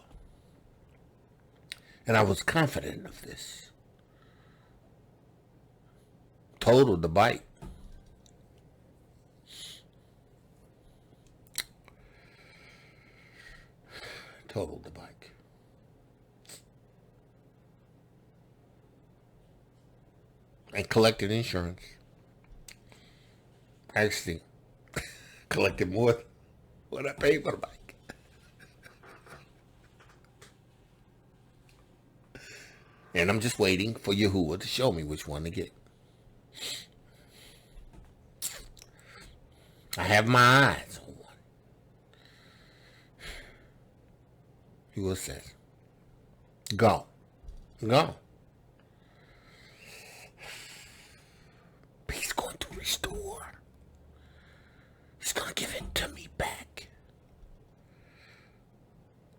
And I was confident of this. Totaled the bite. Totaled the bike. And collected insurance. Actually, collected more what I paid for the bike. And I'm just waiting for Yahuah to show me which one to get. I have my eyes on one. Yahuah says, go. Go. He's going to restore. He's going to give it to me back.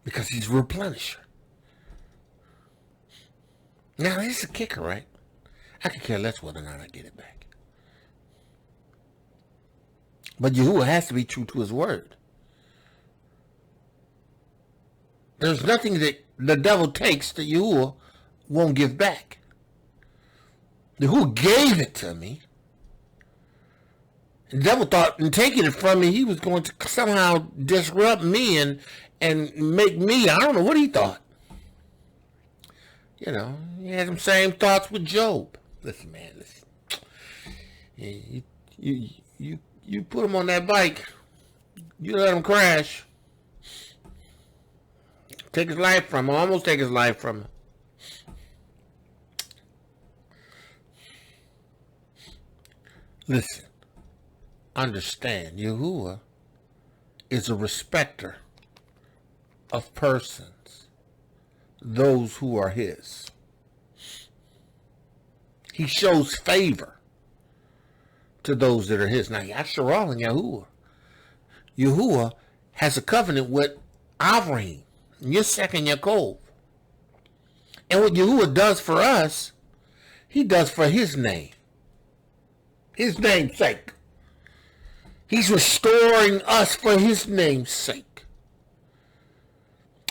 Because he's a replenisher. Now, here's the kicker, right? I could care less whether or not I get it back. But Yahuah has to be true to his word. There's nothing that the devil takes that Yahuah won't give back. Yahuah gave it to me. The devil thought in taking it from me, he was going to somehow disrupt me and make me, I don't know what he thought. You know, he had the same thoughts with Job. Listen, man, listen. You put him on that bike, you let him crash. Take his life from him, almost take his life from him. Listen. Understand, Yahuah is a respecter of persons, those who are his. He shows favor to those that are his. Now, Yashar'el and Yahuah has a covenant with DIVREI, Yitzhak and Yaakov. And what Yahuah does for us, he does for his name. His name's sake. He's restoring us for his name's sake.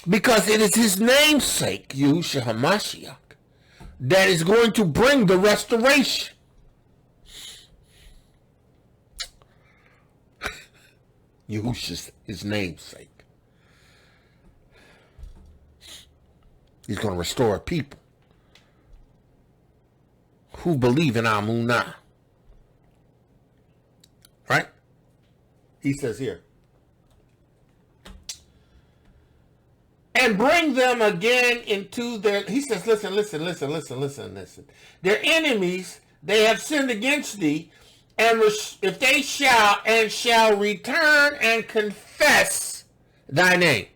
Because it is his name's sake, Yahushua HaMashiach, that is going to bring the restoration. Yahushua's his name's sake. He's going to restore a people who believe in Amunah. Right? He says here, and bring them again into their, he says, listen. Their enemies, they have sinned against thee, and if they shall return and confess thy name.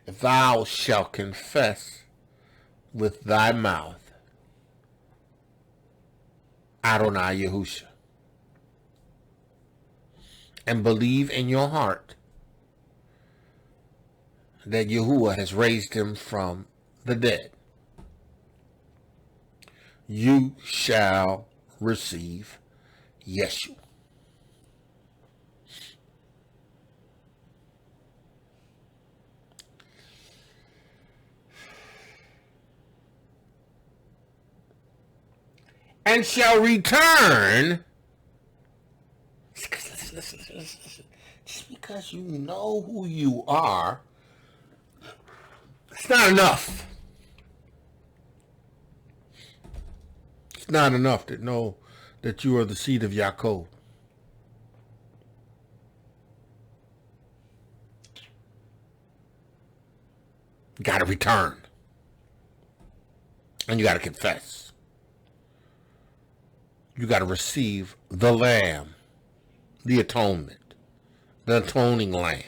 If thou shalt confess with thy mouth Adonai Yahushua, and believe in your heart that Yahuah has raised him from the dead, you shall receive Yeshua. And shall return. Listen. Just because you know who you are, it's not enough. It's not enough to know that you are the seed of Yaakov. You got to return. And you got to confess. You got to receive the Lamb, the atonement, the atoning Lamb.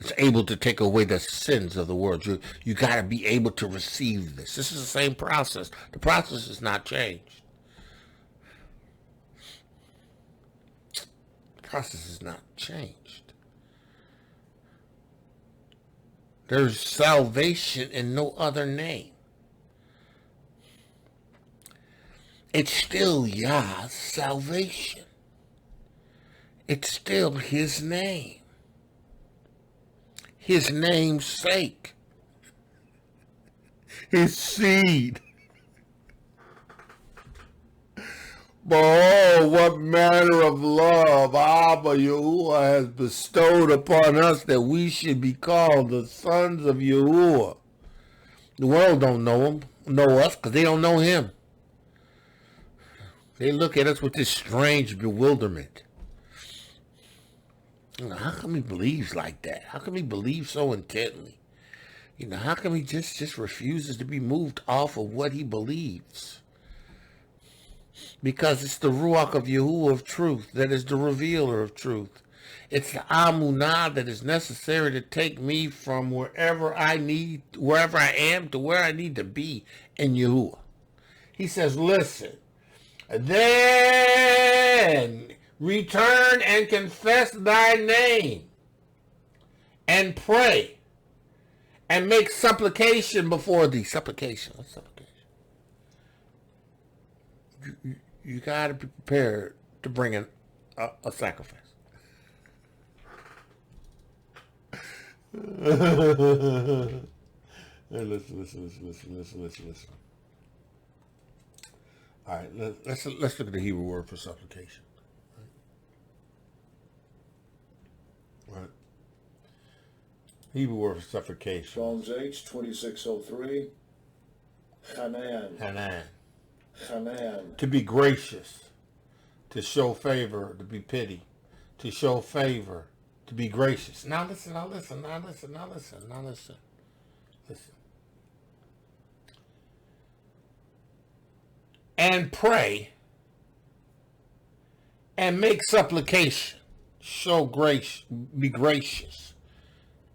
It's able to take away the sins of the world. You got to be able to receive this. This is the same process. The process has not changed. The process has not changed. There's salvation in no other name. It's still Yah's salvation. It's still his name. His name's sake. His seed. Oh, what manner of love Abba Yahuah has bestowed upon us that we should be called the sons of Yahuah. The world don't know us, because they don't know him. They look at us with this strange bewilderment. How come he believes like that? How come he believes so intently? How come he just refuses to be moved off of what he believes? Because it's the Ruach of Yahuah of truth that is the revealer of truth. It's the Amunah that is necessary to take me from wherever I am to where I need to be in Yahuah. He says, listen, then return and confess thy name and pray and make supplication before thee. Supplication. What's supplication? You got to be prepared to bring in a sacrifice. Listen. All right, let's look at the Hebrew word for supplication. Right. Hebrew word for supplication. Psalms H 2603. Hanan. To be gracious, to show favor, to be pity, to show favor, to be gracious. Now listen. And pray and make supplication. Show grace, be gracious,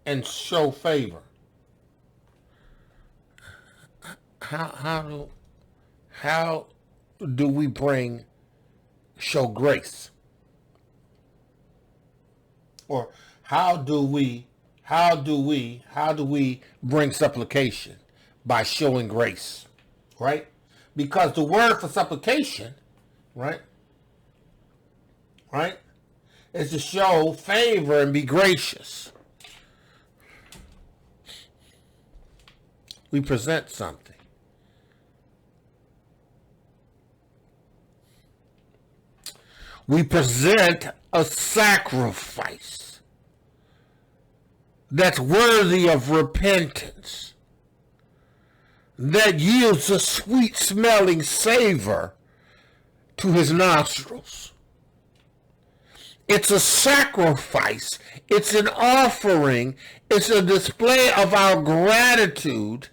and show favor. How do we show grace? Or how do we bring supplication? By showing grace, right? Because the word for supplication, right, is to show favor and be gracious. We present something. We present a sacrifice that's worthy of repentance, that yields a sweet-smelling savor to his nostrils. It's a sacrifice. It's an offering. It's a display of our gratitude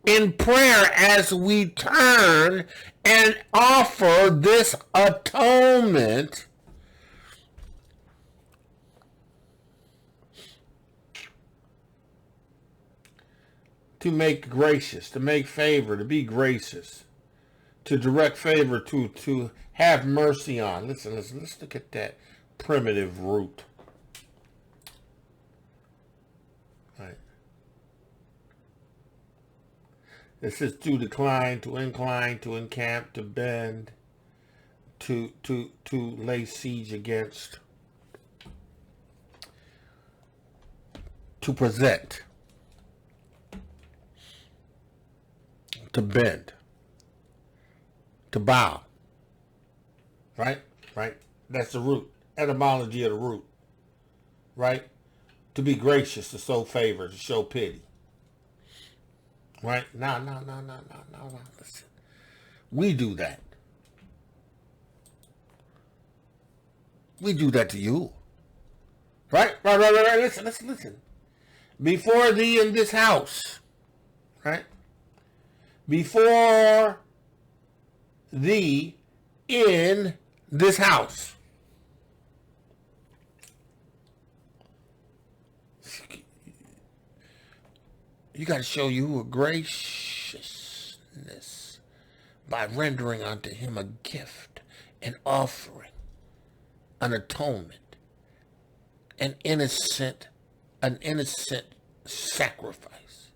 in prayer as we turn and offer this atonement to make gracious, to make favor, to be gracious, to direct favor, to have mercy on. Listen, let's look at that primitive root. Right. It says to decline, to incline, to encamp, to bend, to lay siege against, to present, to bend, to bow. Right? That's the root. Etymology of the root. Right? To be gracious, to show favor, to show pity. Right? No. Listen. We do that. We do that to you. Right? Listen. Before thee in this house. Right? Before thee in this house. You got to show you a graciousness by rendering unto him a gift, an offering, an atonement, an innocent sacrifice.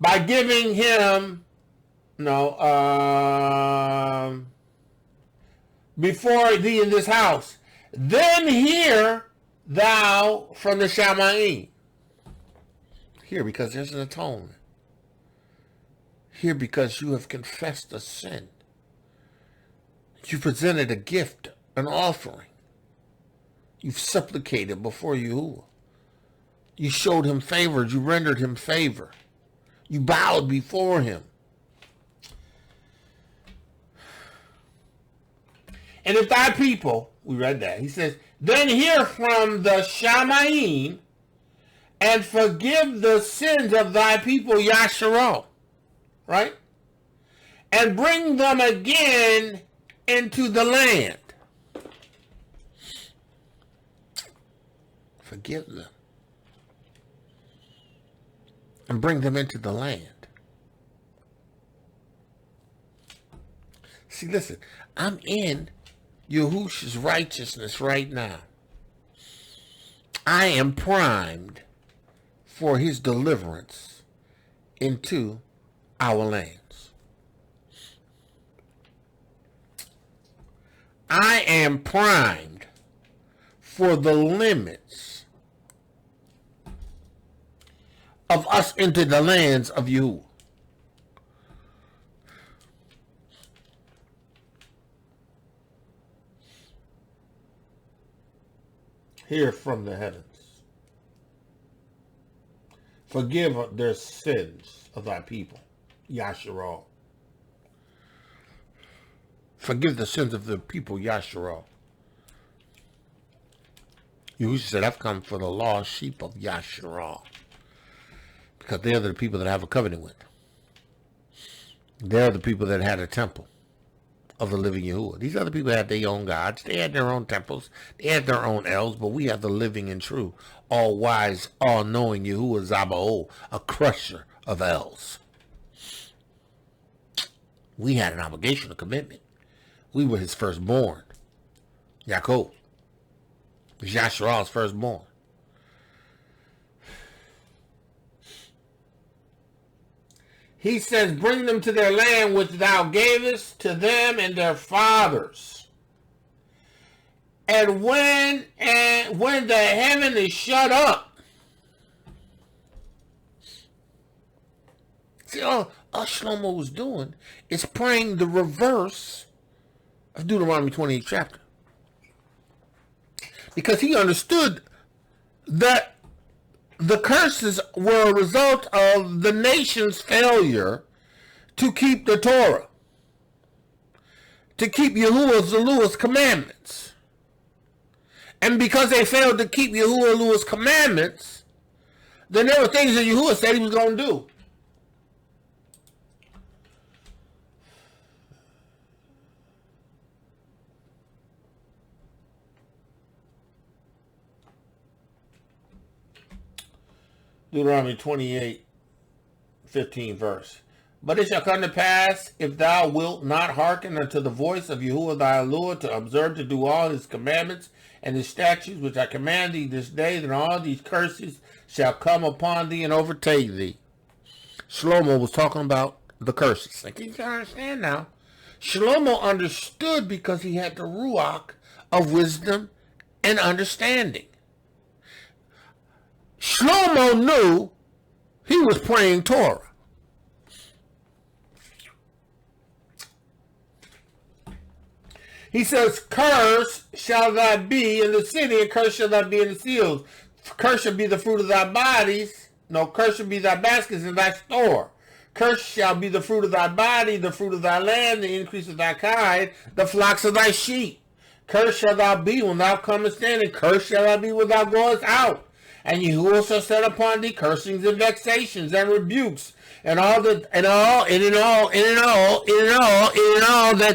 By giving him, before thee in this house, then hear thou from the Shamayim. Here, because there's an atonement. Here because you have confessed a sin. You presented a gift, an offering. You've supplicated before Yahuah. You showed him favor. You rendered him favor. You bowed before him. And if thy people, we read that, he says, then hear from the Shamayim and forgive the sins of thy people Yashar'el, right? And bring them again into the land. Forgive them. And bring them into the land. See, listen, I'm in Yahush's righteousness right now. I am primed for his deliverance into our lands. I am primed for the limits of us into the lands of Yahuah. Hear from the heavens. Forgive their sins of thy people, Yashar'el. Forgive the sins of the people, Yashar'el. Yahushua said, I've come for the lost sheep of Yashar'el. Because they are the people that I have a covenant with. They are the people that had a temple of the living Yahuah. These other people had their own gods. They had their own temples. They had their own elves. But we have the living and true, all-wise, all-knowing Yahuah Zabaoth, a crusher of elves. We had an obligation, a commitment. We were his firstborn. Yaakov. Yashar'el's firstborn. He says, bring them to their land which thou gavest to them and their fathers. And when the heaven is shut up. See, all Shlomo was doing is praying the reverse of Deuteronomy 28 chapter. Because he understood that the curses were a result of the nation's failure to keep the Torah, to keep Yahuah's commandments. And because they failed to keep Yahuah's commandments, then there were things that Yahuah said he was going to do. Deuteronomy 28:15 verse. But it shall come to pass, if thou wilt not hearken unto the voice of Yahuah thy Lord, to observe to do all his commandments and his statutes, which I command thee this day, then all these curses shall come upon thee and overtake thee. Shlomo was talking about the curses. Like, you can understand now. Shlomo understood because he had the ruach of wisdom and understanding. Shlomo knew he was praying Torah. He says, curse shall thy be in the city, and curse shall thy be in the fields. Curse shall be the fruit of thy bodies. No, curse shall be thy baskets and thy store. Curse shall be the fruit of thy body, the fruit of thy land, the increase of thy kind, the flocks of thy sheep. Curse shall thou be when thou comest in, and curse shall thou be when thou goest out. And Yahuah shall set upon thee cursings and vexations and rebukes, and all that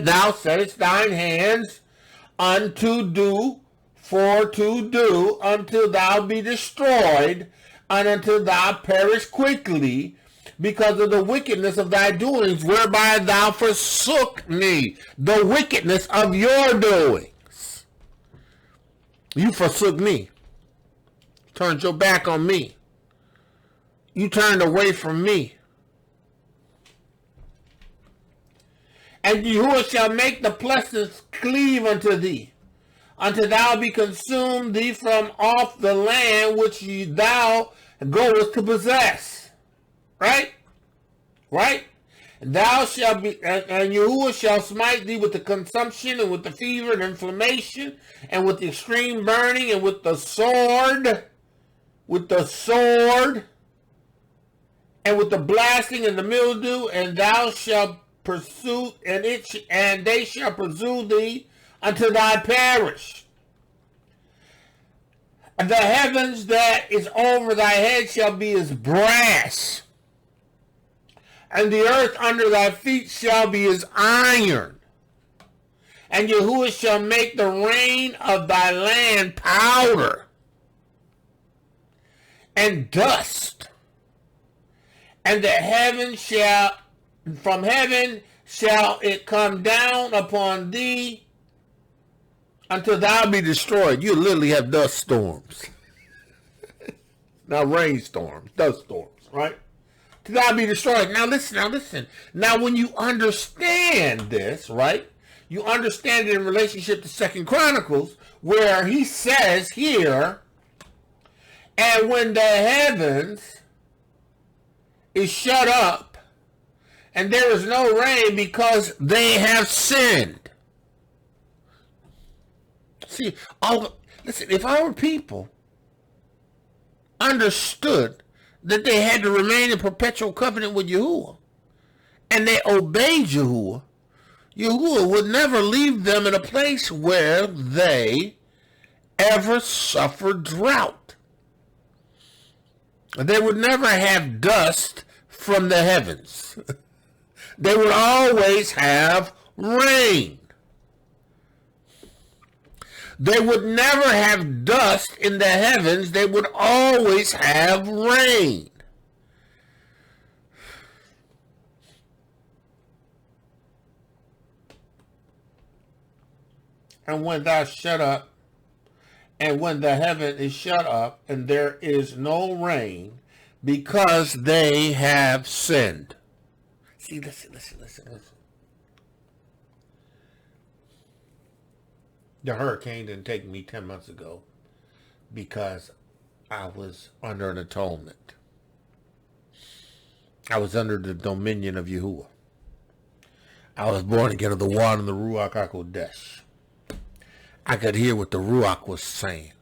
thou settest thine hands unto do, for to do, until thou be destroyed, and until thou perish quickly, because of the wickedness of thy doings, whereby thou forsook me, the wickedness of your doings. You forsook me. Turned your back on me. You turned away from me. And Yahuah shall make the pestilence cleave unto thee, until thou be consumed thee from off the land which thou goest to possess. Right? Right? Thou shalt be, and Yahuah shall smite thee with the consumption, and with the fever, and inflammation, and with the extreme burning, and with the sword, and with the blasting, and the mildew, and thou shalt pursue, and they shall pursue thee until thou perish. And the heavens that is over thy head shall be as brass, and the earth under thy feet shall be as iron. And Yahuah shall make the rain of thy land powder and dust. And the heaven shall, from heaven shall it come down upon thee until thou be destroyed. You literally have dust storms. Not rainstorms, dust storms, right? Till thou be destroyed. Now listen. Now when you understand this, right? You understand it in relationship to 2 Chronicles, where he says here, and when the heavens is shut up, and there is no rain because they have sinned. See, listen, if our people understood that they had to remain in perpetual covenant with Yahuah, and they obeyed Yahuah, Yahuah would never leave them in a place where they ever suffered drought. They would never have dust from the heavens. They would always have rain. They would never have dust in the heavens. They would always have rain. And when thou shut up, and when the heaven is shut up, and there is no rain, because they have sinned. See, listen. The hurricane didn't take me 10 months ago because I was under an atonement. I was under the dominion of Yahuah. I was born again of the water and the Ruach HaKodesh. I could hear what the Ruach was saying.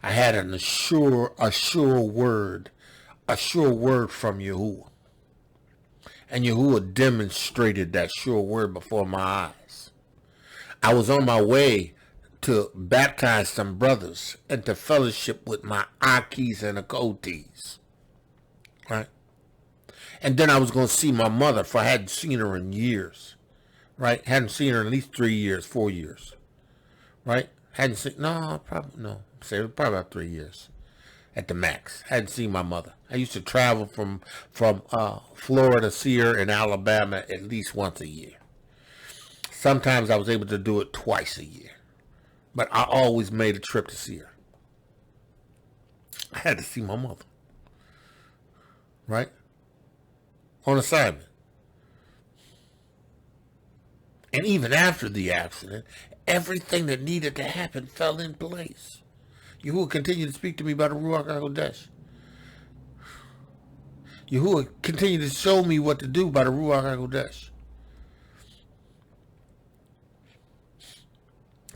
I had a sure word from Yahuah. And Yahuah demonstrated that sure word before my eyes. I was on my way to baptize some brothers and to fellowship with my Akis and Akotis. Right? And then I was going to see my mother, for I hadn't seen her in years. Right? Hadn't seen her in at least 3 years, 4 years. Right? Hadn't seen, probably about 3 years at the max. Hadn't seen my mother. I used to travel from Florida, see her in Alabama at least once a year. Sometimes I was able to do it twice a year. But I always made a trip to see her. I had to see my mother. Right? On assignment. And even after the accident, everything that needed to happen fell in place. Yahuah continued to speak to me about the Ruach HaKodesh. Yahuah continued to show me what to do by the Ruach HaKodesh.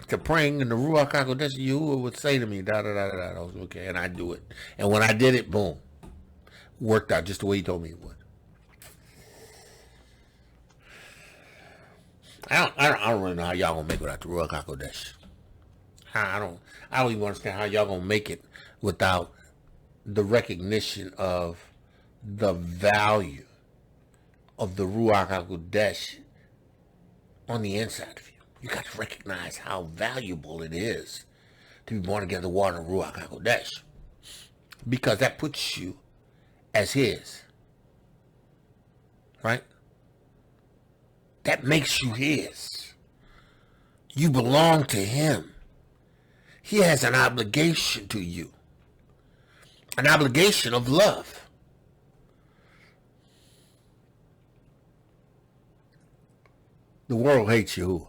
To praying in the Ruach HaKodesh, Yahuah would say to me, da da da da da. I was okay, and I'd do it. And when I did it, boom, worked out just the way he told me it would. I don't really know how y'all gonna make it without the Ruach HaKodesh. I don't even understand how y'all gonna make it without the recognition of the value of the Ruach HaKodesh on the inside of you. You got to recognize how valuable it is to be born again of the water of Ruach HaKodesh, because that puts you as his. Right? That makes you his. You belong to him. He has an obligation to you. An obligation of love. The world hates Yahuah.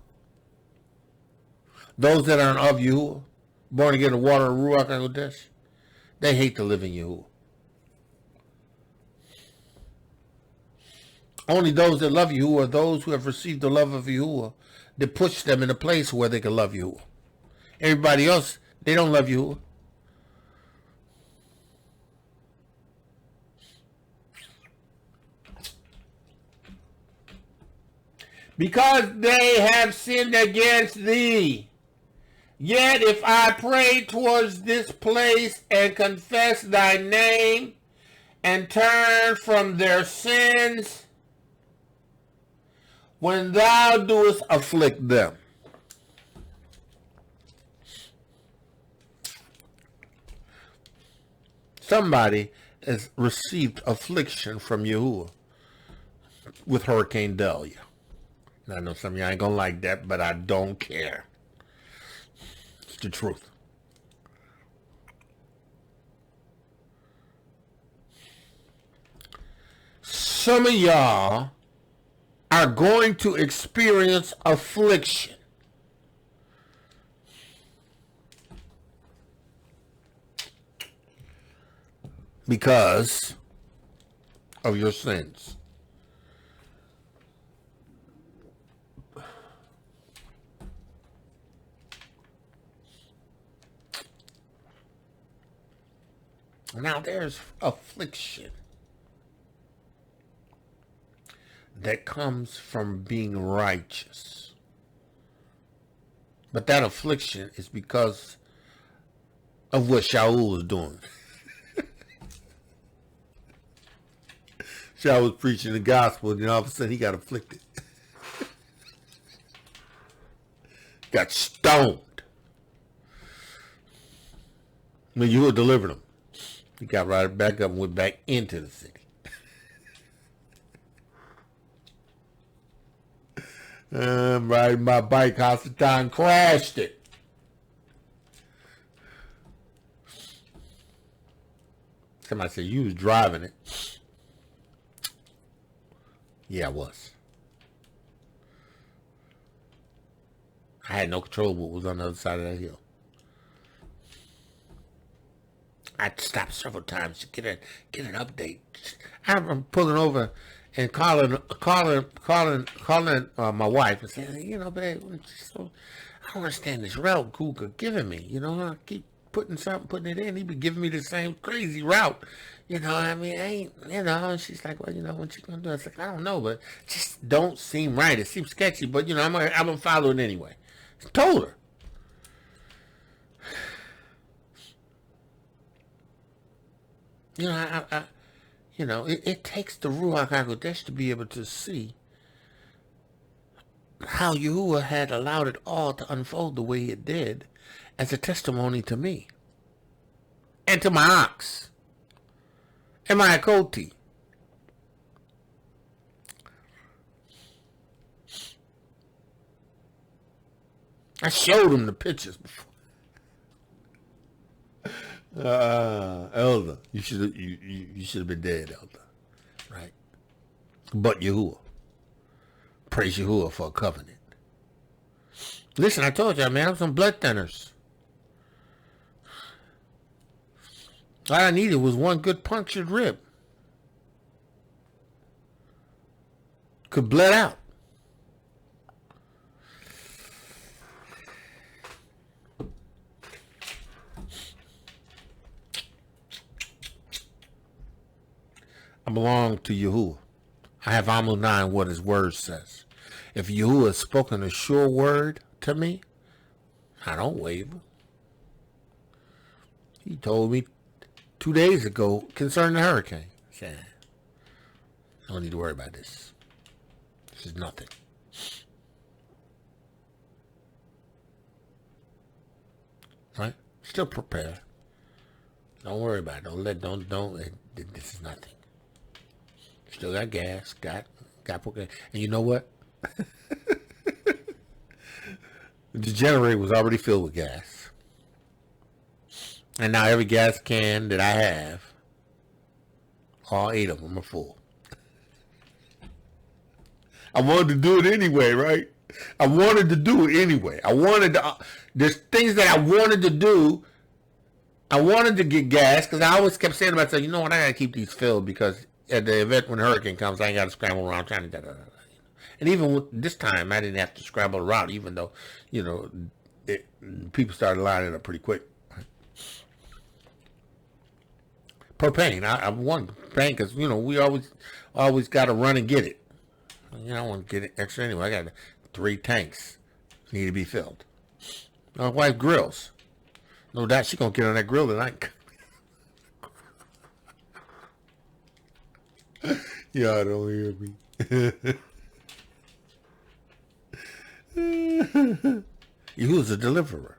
Those that are of Yahuah, born again of the water of Ruach HaKodesh, they hate the living Yahuah. Only those that love Yahuah are those who have received the love of Yahuah that puts them in a place where they can love Yahuah. Everybody else, they don't love Yahuah. Because they have sinned against thee. Yet if I pray towards this place and confess thy name and turn from their sins, when thou doest afflict them. Somebody has received affliction from Yahuah with Hurricane Delia. I know some of y'all ain't gonna like that, but I don't care. It's the truth. Some of y'all are going to experience affliction. Because of your sins. Now there's affliction that comes from being righteous. But that affliction is because of what Shaul was doing. Shaul was preaching the gospel, and then all of a sudden he got afflicted. Got stoned. When Yahuah delivered him, he got right back up and went back into the city. I'm riding my bike, Hasatan crashed it. Somebody said, you was driving it. Yeah, I was. I had no control of what was on the other side of that hill. I stopped several times to get an update. I'm pulling over and calling my wife and saying, you know, babe, I don't understand this route Google giving me. You know, I keep putting it in. He be giving me the same crazy route. You know, I mean, I ain't, you know. And she's like, well, you know, what you gonna do? I was like, I don't know, but it just don't seem right. It seems sketchy, but you know, I'm gonna follow it anyway. I told her. You know, it takes the Ruach HaKodesh to be able to see how Yahuah had allowed it all to unfold the way it did as a testimony to me and to my ox and my Akoti. I showed him the pictures before. Elder, you should have been dead, Elder, right? But Yahuah, praise Yahuah for a covenant. Listen, I told y'all, man, I'm some blood thinners. All I needed was one good punctured rib. Could bled out. I belong to Yahuah. I have Amunah in what his word says. If Yahuah has spoken a sure word to me, I don't waver. He told me 2 days ago concerning the hurricane. I said, I don't need to worry about this. This is nothing. Right? Still prepare. Don't worry about it. This is nothing. Still got gas, got and you know what? The generator was already filled with gas. And now every gas can that I have, all 8 of them are full. I wanted to do it anyway, right? I wanted to do it anyway. There's things that I wanted to do. I wanted to get gas because I always kept saying to myself, you know what, I got to keep these filled because at the event when the hurricane comes, I ain't got to scramble around trying to da-da-da-da. And even with this time, I didn't have to scramble around, even though, people started lining up pretty quick. Propane, I want propane because, we always got to run and get it. I want to get it extra anyway. I got 3 tanks need to be filled. My wife grills. No doubt she's going to get on that grill tonight. Y'all don't hear me. Yahuah's a deliverer.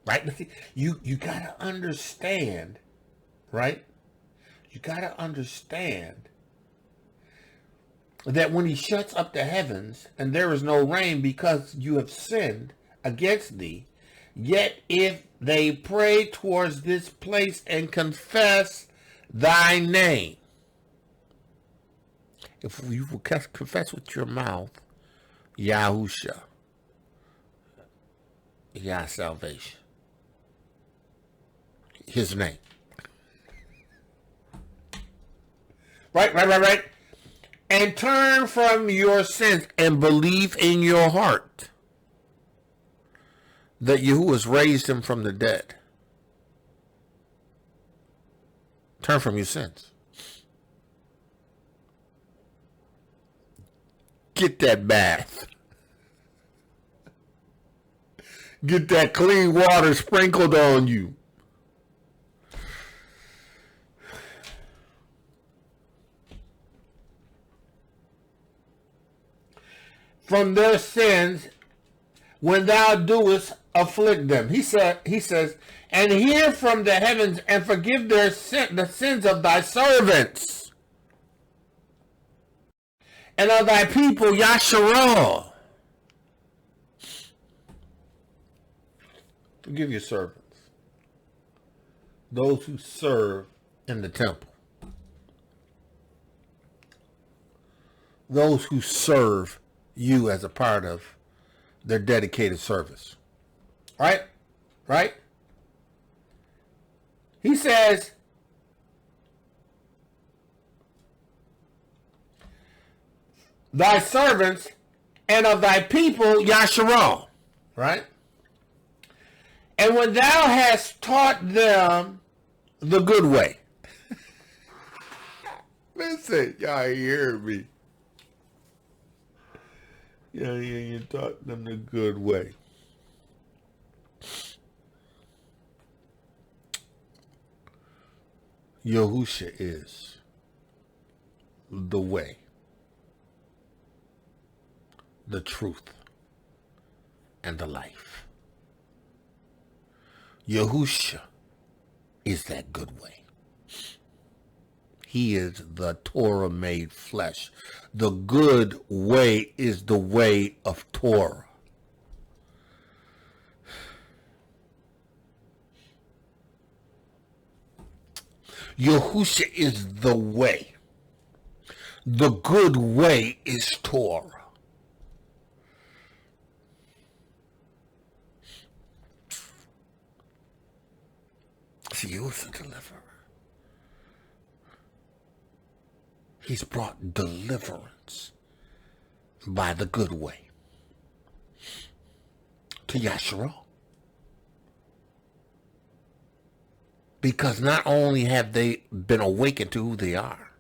Right? You got to understand, right? You got to understand that when he shuts up the heavens and there is no rain because you have sinned against thee, yet if they pray towards this place and confess thy name, if you will confess with your mouth, Yahusha, Yah salvation, his name. Right. And turn from your sins and believe in your heart that Yahuah has raised him from the dead. Turn from your sins. Get that bath. Get that clean water sprinkled on you. From their sins, when thou doest afflict them. He says, and hear from the heavens and forgive the sins of thy servants and of thy people, Yashar'el. Forgive your servants, those who serve in the temple, those who serve you as a part of their dedicated service. Right? He says, thy servants and of thy people, Yashar'el. Right? And when thou hast taught them the good way. Listen, y'all hear me. Yeah, you taught them the good way. Yahushua is the way, the truth, and the life. Yahushua is that good way. He is the Torah made flesh. The good way is the way of Torah. Yahushua is the way. The good way is Torah. See, he was a deliverer. He's brought deliverance by the good way to Yashar'el. Because not only have they been awakened to who they are,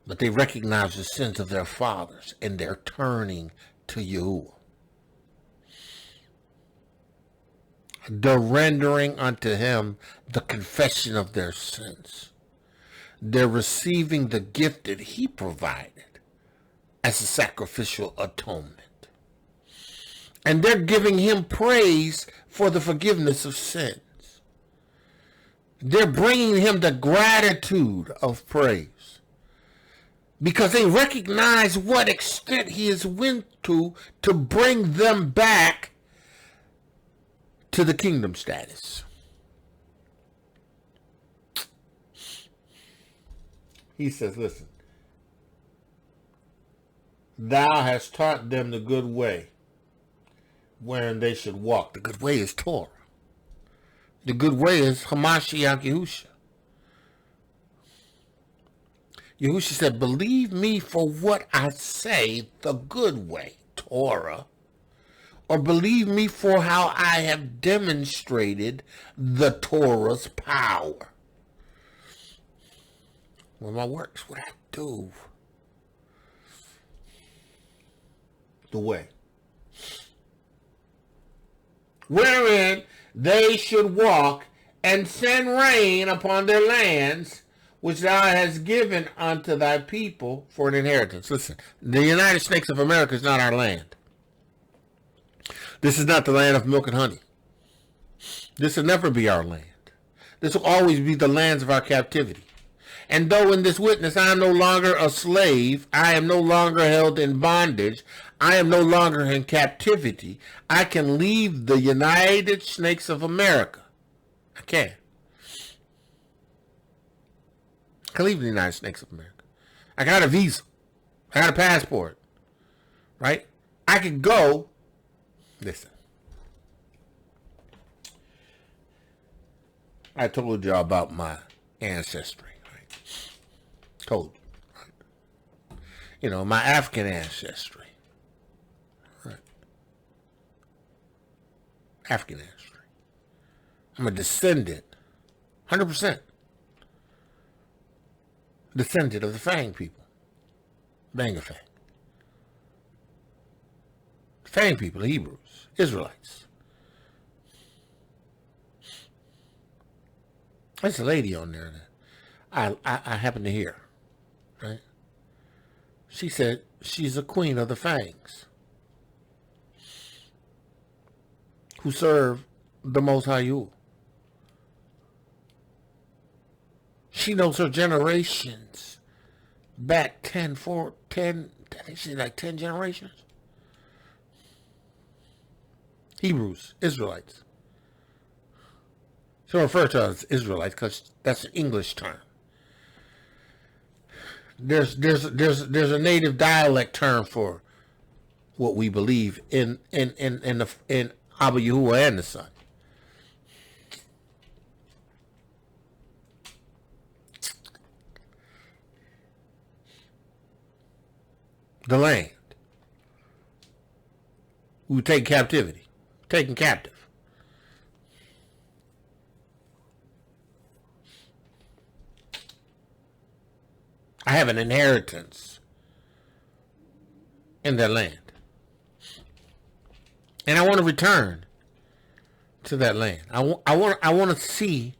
but they recognize the sins of their fathers and they're turning to Yahuah. They're rendering unto him the confession of their sins. They're receiving the gift that he provided as a sacrificial atonement. And they're giving him praise for the forgiveness of sins. They're bringing him the gratitude of praise because they recognize what extent he has went to bring them back to the kingdom status. He says, listen, thou hast taught them the good way wherein they should walk. The good way is Torah. The good way is Hamashiach Yahushua. Yahushua said, believe me for what I say, the good way, Torah, or believe me for how I have demonstrated the Torah's power. Well, my works, what I do, the way, wherein they should walk and send rain upon their lands, which thou hast given unto thy people for an inheritance. Listen, the United States of America is not our land. This is not the land of milk and honey. This will never be our land. This will always be the lands of our captivity. And though in this witness I am no longer a slave, I am no longer held in bondage, I am no longer in captivity, I can leave the United States of America. I can. I can leave the United States of America. I got a visa. I got a passport. Right? I can go. Listen. I told you about my ancestry. Right? Told you. Right? You know, my African ancestry. Right? African ancestry. I'm a descendant. 100%. Descendant of the Fang people. Bangafang. Fang people, the Hebrews, Israelites. There's a lady on there that I happened to hear, right? She said she's a queen of the Fangs who serve the Most High Yahuwah. She knows her generations back 10, I think she's like 10 generations. Hebrews, Israelites. So refer to us as Israelites because that's an English term. There's a native dialect term for what we believe in Abba Yahuah and the Son. The land. We take captivity. Taken captive. I have an inheritance in that land. And I want to return to that land. I want to see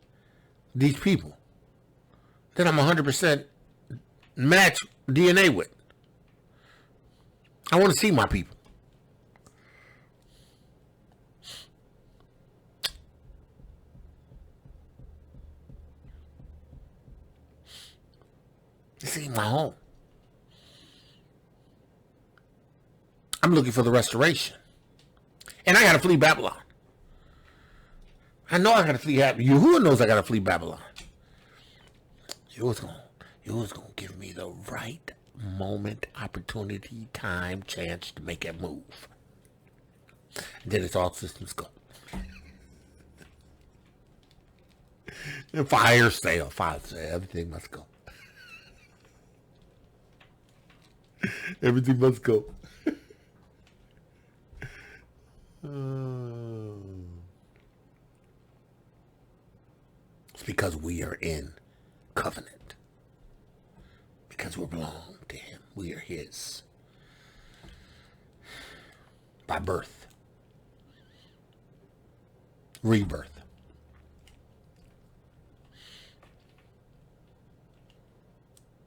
these people that I'm 100% match DNA with. I want to see my people. This ain't my home. I'm looking for the restoration. And I got to flee Babylon. I know I got to flee Babylon. Yahuwah knows I got to flee Babylon. Yahuwah's going to give me the right moment, opportunity, time, chance to make that move. And then it's all systems go. And fire sale, everything must go. Everything must go. It's because we are in covenant. Because we belong to him. We are his. By birth. Rebirth.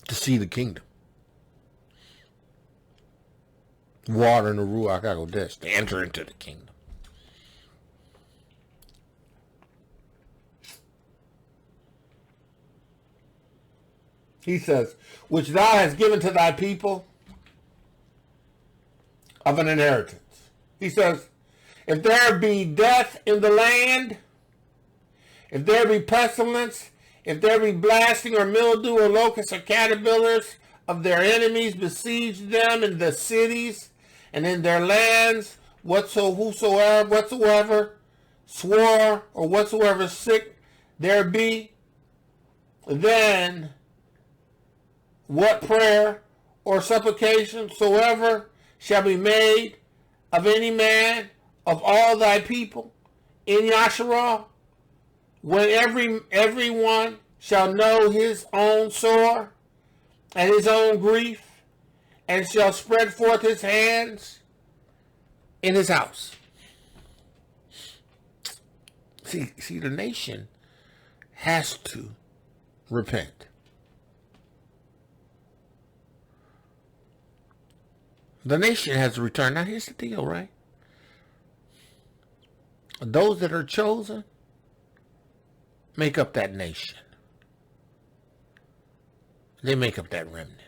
To see the kingdom. Water in the Ruach HaKodesh to enter into the kingdom. He says, which thou hast given to thy people of an inheritance. He says, if there be death in the land, if there be pestilence, if there be blasting or mildew or locusts or caterpillars of their enemies, besiege them in the cities and in their lands, whatsoever swore or whatsoever sick there be, then what prayer or supplication soever shall be made of any man of all thy people in Yashar'el, when everyone shall know his own sore and his own grief, and shall spread forth his hands in his house. See, the nation has to repent. The nation has to return. Now, here's the deal, right? Those that are chosen make up that nation. They make up that remnant.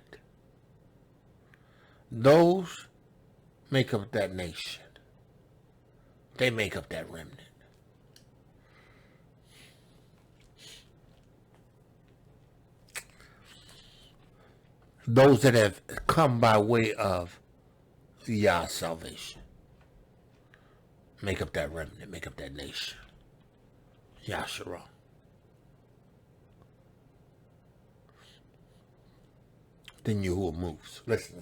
Those make up that nation. They make up that remnant. Those that have come by way of Yah's salvation make up that remnant, make up that nation. Yashar'el. Then Yahuah moves. Listen.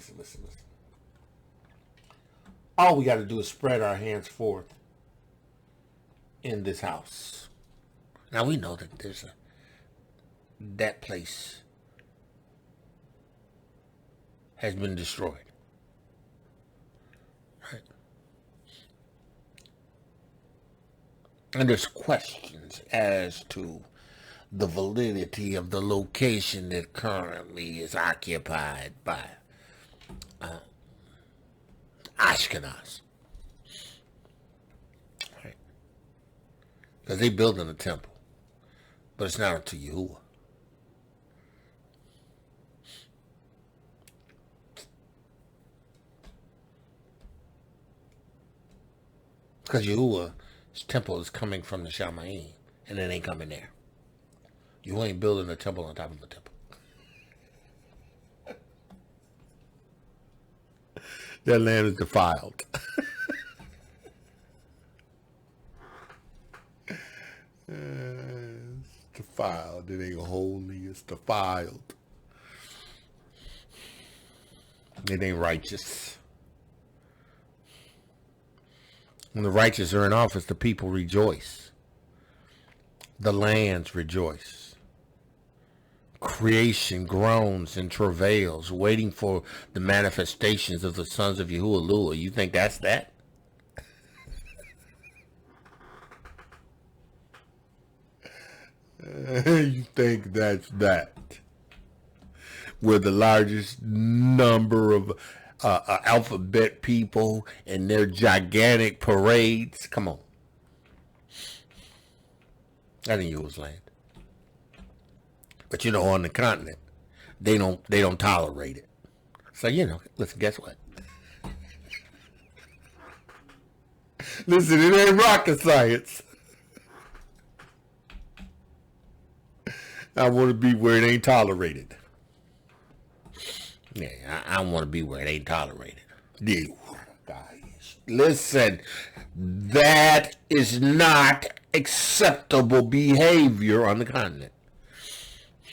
All we got to do is spread our hands forth in this house. Now we know that that place has been destroyed. Right? And there's questions as to the validity of the location that currently is occupied by Ashkenaz. Right? Because they building a temple, but it's not unto Yahuah. Because Yahuah's temple is coming from the Shamayim, and it ain't coming there. You ain't building a temple on top of a temple. That land is defiled. It's defiled. It ain't holy. It's defiled. It ain't righteous. When the righteous are in office, the people rejoice. The lands rejoice. Creation groans and travails, waiting for the manifestations of the sons of Yahuah. You think that's that? You think that's that? We're the largest number of alphabet people and their gigantic parades. Come on. That ain't Yahuah's land. But you know, on the continent, they don't tolerate it. So listen, guess what? Listen, it ain't rocket science. I want to be where it ain't tolerated. Yeah, I want to be where it ain't tolerated. Yeah, guys, listen, that is not acceptable behavior on the continent.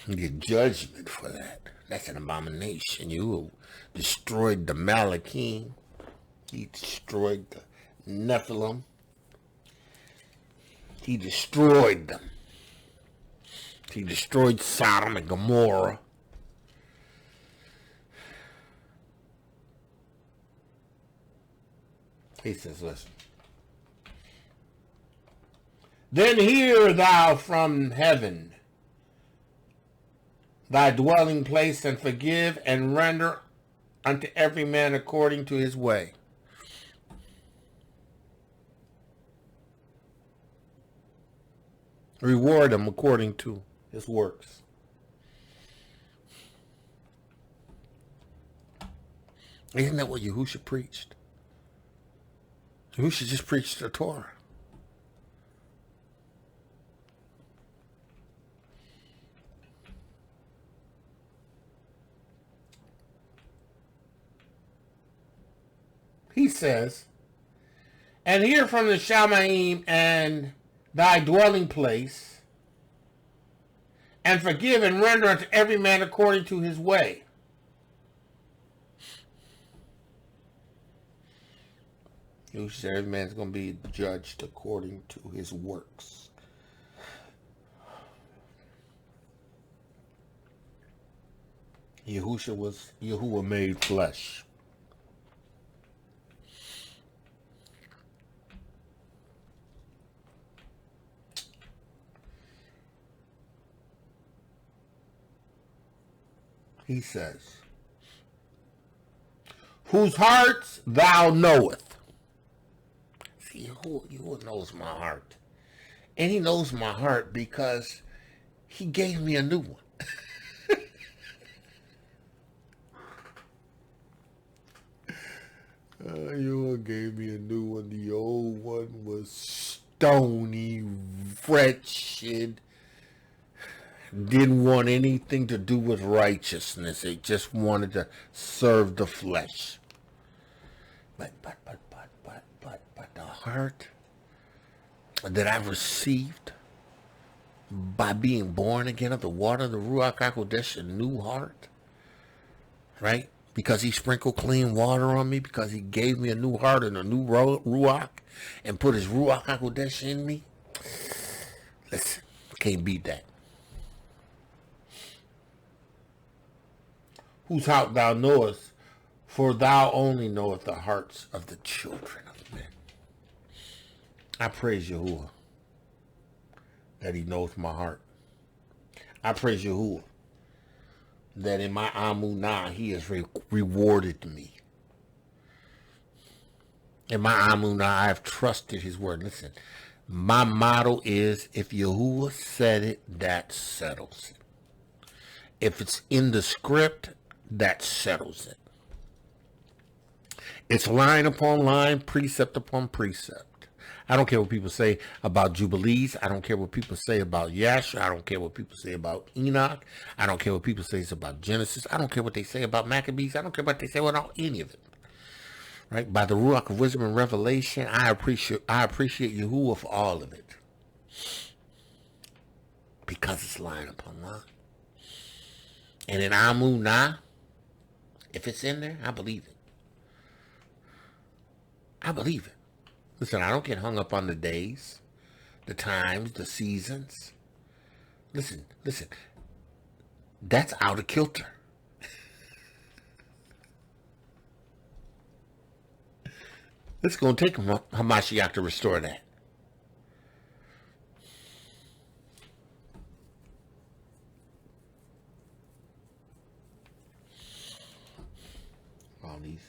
You get judgment for that. That's an abomination. You destroyed the Malachim. He destroyed the Nephilim. He destroyed them. He destroyed Sodom and Gomorrah. He says, listen. Then hear thou from heaven thy dwelling place, and forgive and render unto every man according to his way. Reward him according to his works. Isn't that what Yahushua preached? Yahushua just preached the Torah. He says, and hear from the Shamayim and thy dwelling place, and forgive and render unto every man according to his way. Yahushua said every man's going to be judged according to his works. Yahushua was Yahuah made flesh. He says, whose hearts thou knoweth. See, Yahuah knows my heart. And he knows my heart because he gave me a new one. Yahuah gave me a new one. The old one was stony, wretched, didn't want anything to do with righteousness. It just wanted to serve the flesh. But the heart that I received by being born again of the water of the Ruach HaKodesh, a new heart, right? Because he sprinkled clean water on me, because he gave me a new heart and a new Ruach, and put his Ruach HaKodesh in me. Listen, can't beat that. Whose heart thou knowest, for thou only knowest the hearts of the children of men. I praise Yahuah that he knows my heart. I praise Yahuah that in my Amunah he has rewarded me. In my Amunah I have trusted his word. Listen, my motto is, if Yahuah said it, that settles it. If it's in the script, that settles it. It's line upon line, precept upon precept. I don't care what people say about Jubilees. I don't care what people say about Yash. I don't care what people say about Enoch. I don't care what people say about Genesis. I don't care what they say about Maccabees. I don't care what they say about any of it. Right? By the Ruach of wisdom and revelation, I appreciate Yahuah for all of it. Because it's line upon line. And in Amunah, if it's in there, I believe it. I believe it. Listen, I don't get hung up on the days, the times, the seasons. Listen. That's out of kilter. It's going to take Hamashiach to restore that. All these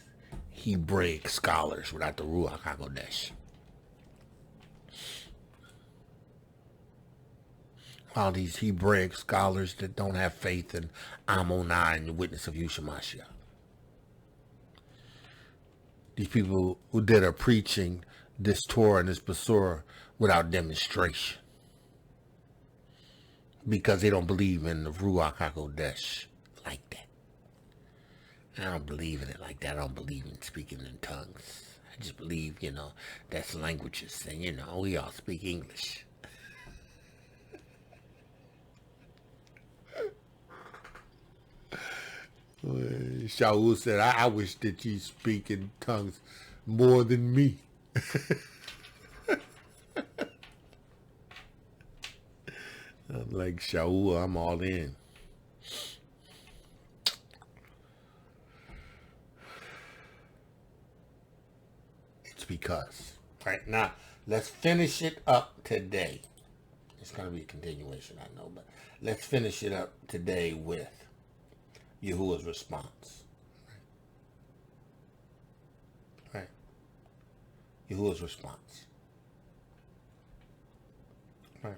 Hebraic scholars without the Ruach HaKodesh. All these Hebraic scholars that don't have faith in Amonah and the witness of Yeshua Mashiach. These people who did are preaching this Torah and this Besorah without demonstration. Because they don't believe in the Ruach HaKodesh like that. I don't believe in it like that. I don't believe in speaking in tongues. I just believe, that's languages. And, we all speak English. Shaul said, I wish that you speak in tongues more than me. I'm like, Shaul, I'm all in. It's because. Right, now, let's finish it up today. It's going to be a continuation, I know, but let's finish it up today with Yahuah's response. Right? Yahuah's response. Right?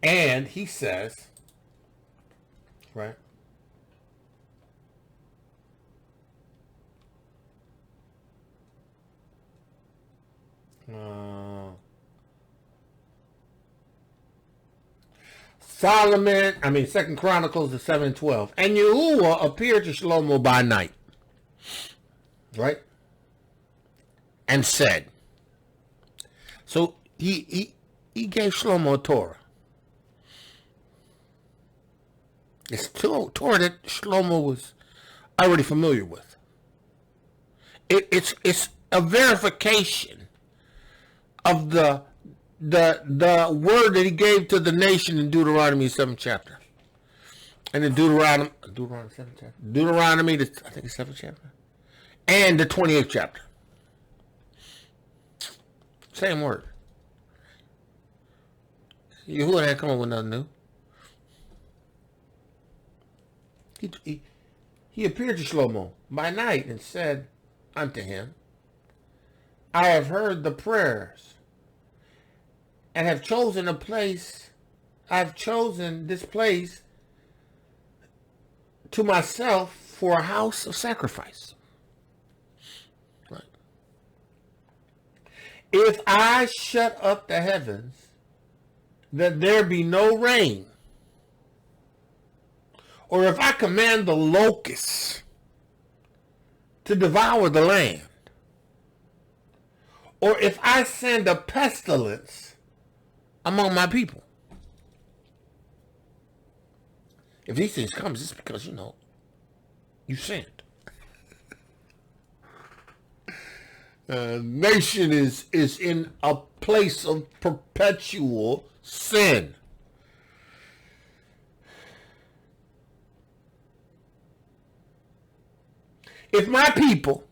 And he says, right? Second Chronicles, the 7:12. And Yahuah appeared to Shlomo by night. Right? And said. So he gave Shlomo a Torah. It's Torah that Shlomo was already familiar with. It's a verification of the word that he gave to the nation in Deuteronomy 7th chapter. And in Deuteronomy 7th chapter. Deuteronomy, I think it's 7th chapter. And the 28th chapter. Same word. Yahuah had come up with nothing new. He appeared to Shlomo by night and said unto him, I have heard the prayers and have chosen a place. I have chosen this place to myself for a house of sacrifice. Right. If I shut up the heavens, that there be no rain, or if I command the locusts to devour the land, or if I send a pestilence among my people. If these things come, it's because, you sinned. Nation is in a place of perpetual sin. If my people,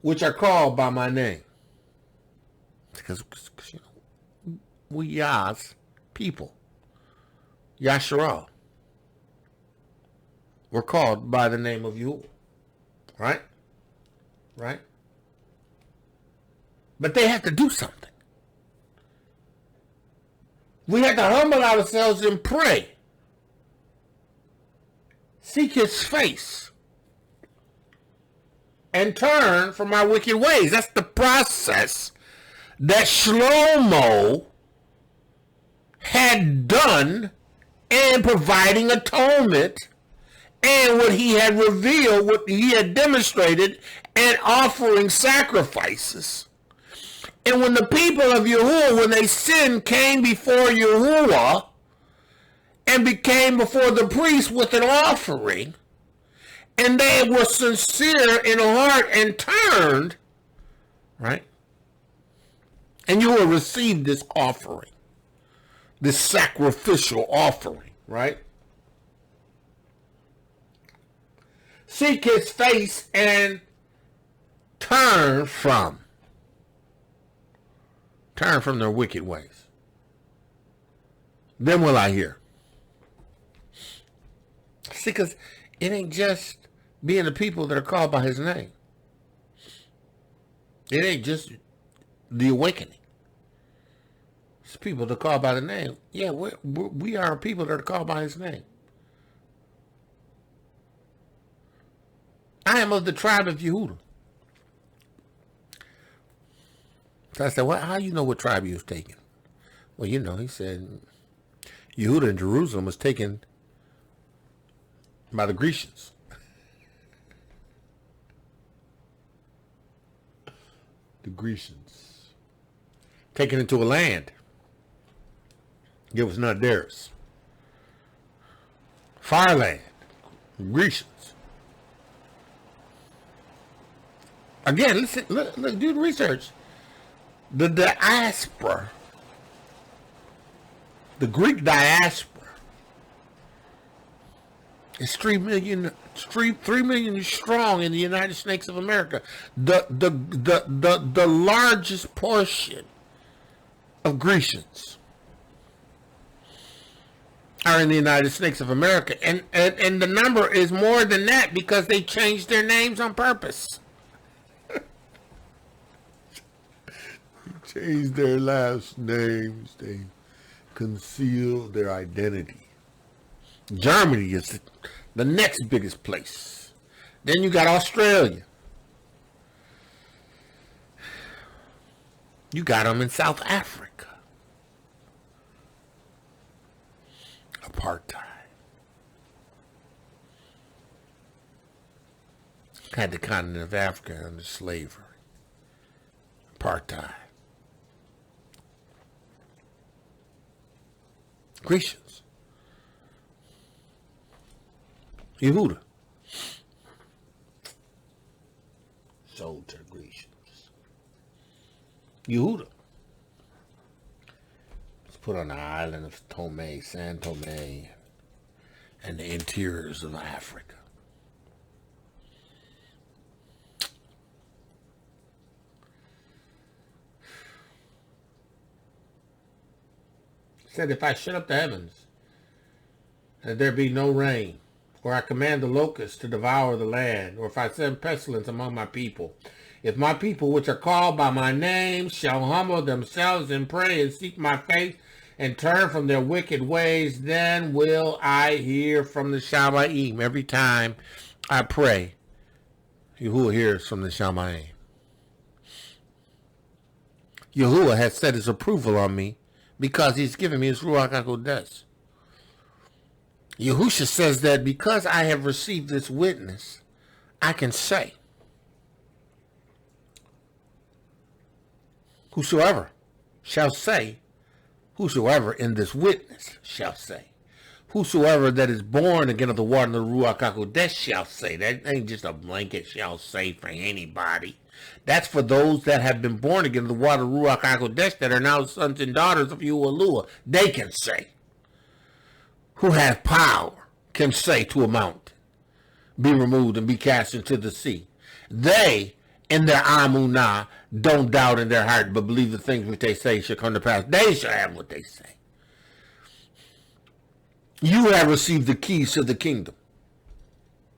which are called by my name, because we Yah's people, Yashar'el, we're called by the name of Yahuah, right? Right? But they have to do something. We have to humble ourselves and pray. Seek his face. And turn from our wicked ways. That's the process that Shlomo had done in providing atonement, and what he had revealed, what he had demonstrated, and offering sacrifices. And when the people of Yahuah, when they sinned, came before Yahuah and became before the priest with an offering, and they were sincere in heart and turned, right? And Yahuah received this offering, this sacrificial offering, right? Seek his face and turn from their wicked ways. Then will I hear. See, because it ain't just being the people that are called by his name. It ain't just the awakening. It's people that are called by the name. Yeah, we are people that are called by his name. I am of the tribe of Yehudah. So I said, well, how you know what tribe he was taken? Well, he said, Yehudah in Jerusalem was taken by the Grecians. The Grecians. Taken into a land. It was not theirs. Far land. Grecians. Again, listen, look, do the research. The diaspora, the Greek diaspora, is 3 million strong in the United States of America. The largest portion of Grecians are in the United States of America, and the number is more than that because they changed their names on purpose. Changed their last names. They concealed their identity. Germany is the next biggest place. Then you got Australia. You got them in South Africa. Apartheid. Had the continent of Africa under slavery. Apartheid. Grecians. Yehudah. Sold to the Grecians. Yehudah. It's put on the island of San Tomé, and the interiors of Africa. Said, if I shut up the heavens, that there be no rain, or I command the locusts to devour the land, or if I send pestilence among my people, if my people which are called by my name shall humble themselves and pray and seek my face and turn from their wicked ways, then will I hear from the Shamayim. Every time I pray, Yahuah hears from the Shamayim. Yahuah has set his approval on me because he's given me his Ruach HaKodesh. Yahusha says that because I have received this witness, I can say, whosoever shall say, whosoever in this witness shall say, whosoever that is born again of the water and the Ruach HaKodesh shall say. That ain't just a blanket shall say for anybody. That's for those that have been born again of the water Ruach HaKodesh that are now sons and daughters of Yahuah. They can say. Who has power can say to a mountain, be removed and be cast into the sea. They, in their amunah, don't doubt in their heart, but believe the things which they say shall come to pass. They shall have what they say. You have received the keys to the kingdom.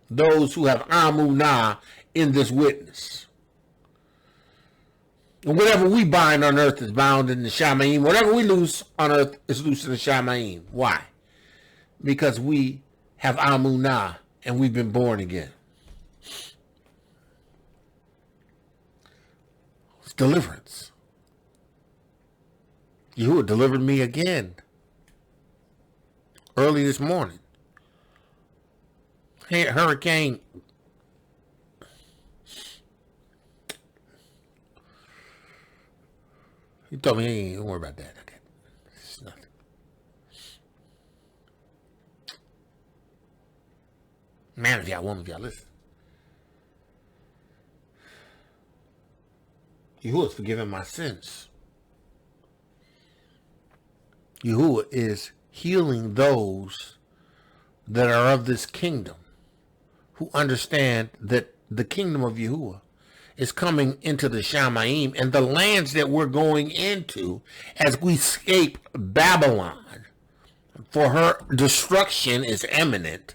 Those who have amunah in this witness. And whatever we bind on earth is bound in the Shamayim. Whatever we loose on earth is loose in the Shamayim. Why? Because we have amunah and we've been born again. It's deliverance. Yahuah delivered me again early this morning. Hurricane. He told me, hey, don't worry about that. Okay. It's nothing. Man, if y'all want, if y'all listen. Yahuah is forgiving my sins. Yahuah is healing those that are of this kingdom, who understand that the kingdom of Yahuah is coming into the Shamayim, and the lands that we're going into as we escape Babylon, for her destruction is imminent.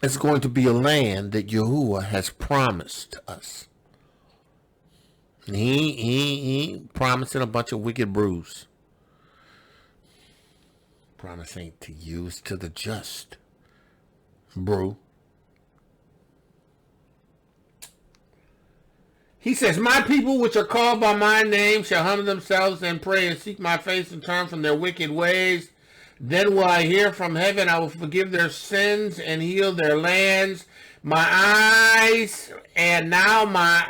It's going to be a land that Yahuah has promised us. And he promising a bunch of wicked brews. Promise ain't to use to the just, brew. He says, my people which are called by my name shall humble themselves and pray and seek my face and turn from their wicked ways. Then will I hear from heaven, I will forgive their sins and heal their lands. My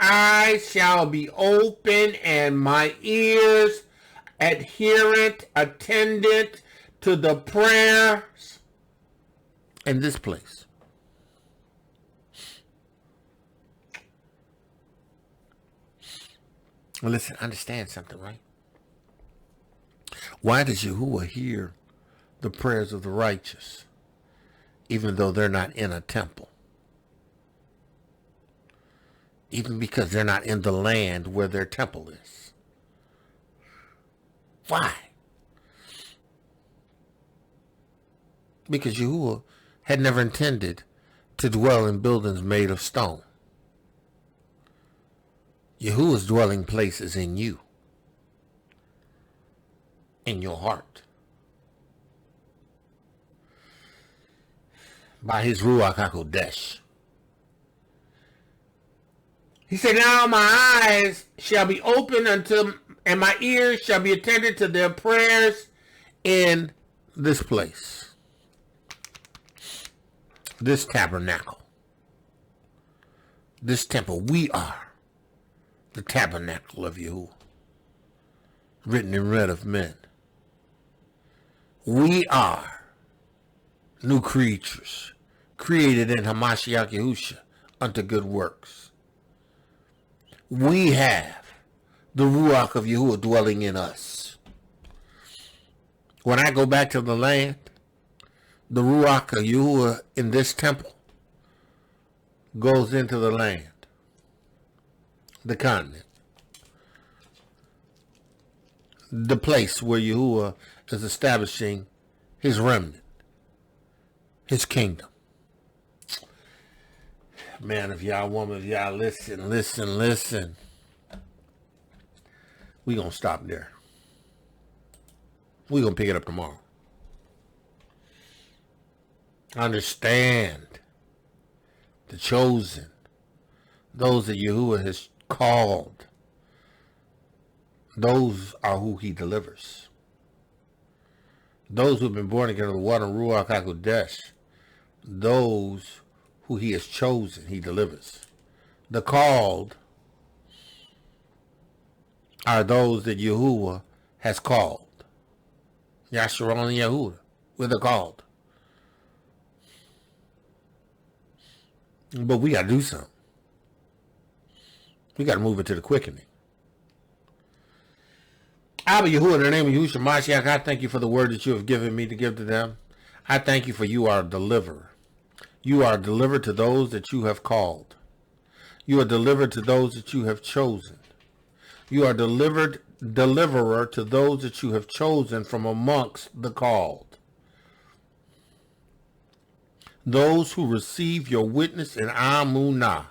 eyes shall be open, and my ears attendant to the prayers in this place. Well, listen, understand something, right? Why does Yahuah hear the prayers of the righteous, even though they're not in a temple? Even because they're not in the land where their temple is. Why? Because Yahuah had never intended to dwell in buildings made of stone. Yahuah's dwelling place is in you, in your heart, by his Ruach HaKodesh. He said, now my eyes shall be open and my ears shall be attended to their prayers in this place, this tabernacle, this temple. We are the tabernacle of Yahuah, written in red of men. We are new creatures, created in Hamashiach Yahusha unto good works. We have the Ruach of Yahuah dwelling in us. When I go back to the land, the Ruach of Yahuah in this temple goes into the land, the continent, the place where Yahuah is establishing his remnant, his kingdom. Man of Yah, woman of Yah, listen. We're going to stop there. We're going to pick it up tomorrow. Understand the chosen, those that Yahuah has called, those are who he delivers. Those who have been born again of the water and Ruach HaKodesh, those who he has chosen, he delivers. The called are those that Yahuah has called. Yashar'el and Yahudah, we're the called. But we got to do something. We got to move into the quickening. Abba Yahuah, in the name of Yahushua Mashiach, I thank you for the word that you have given me to give to them. I thank you for you are a deliverer. You are delivered to those that you have called. You are delivered to those that you have chosen. You are deliverer to those that you have chosen from amongst the called. Those who receive your witness in Amunah.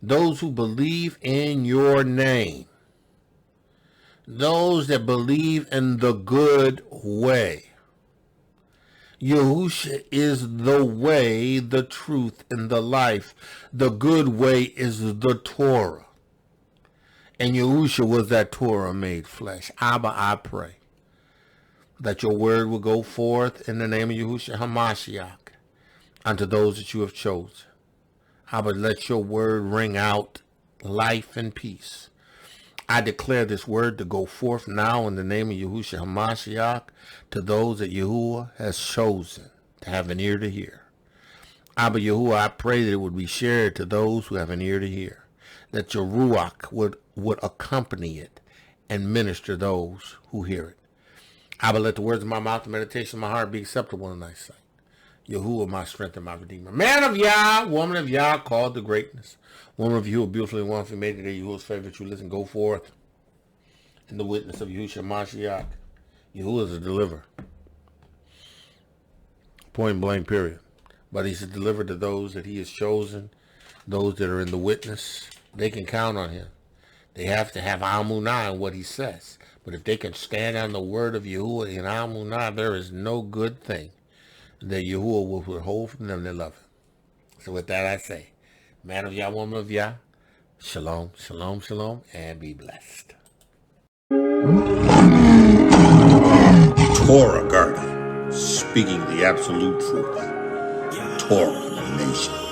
Those who believe in your name. Those that believe in the good way. Yahusha is the way, the truth, and the life. The good way is the Torah. And Yahusha was that Torah made flesh. Abba, I pray that your word will go forth in the name of Yahusha HaMashiach unto those that you have chosen. Abba, let your word ring out life and peace. I declare this word to go forth now in the name of Yahusha HaMashiach to those that Yahuah has chosen to have an ear to hear. Abba Yahuah, I pray that it would be shared to those who have an ear to hear, that your Ruach would accompany it and minister those who hear it. Abba, let the words of my mouth and meditation of my heart be acceptable in thy sight. Yahuah, my strength and my redeemer. Man of Yah, woman of Yah, called to greatness. Woman of Yahuah, beautifully and wonderfully made today. Yahuah's favorite. You listen, go forth in the witness of Yahushua Mashiach. Yahuah is a deliverer. Point blank, period. But he's a deliverer to those that he has chosen, those that are in the witness. They can count on him. They have to have Amunah in what he says. But if they can stand on the word of Yahuah in Amunah, there is no good thing that Yahuah will withhold from them that love him. So with that I say, man of Yah, woman of Yah, shalom, shalom, shalom, and be blessed. Torah guardian, speaking the absolute truth. Torah nation.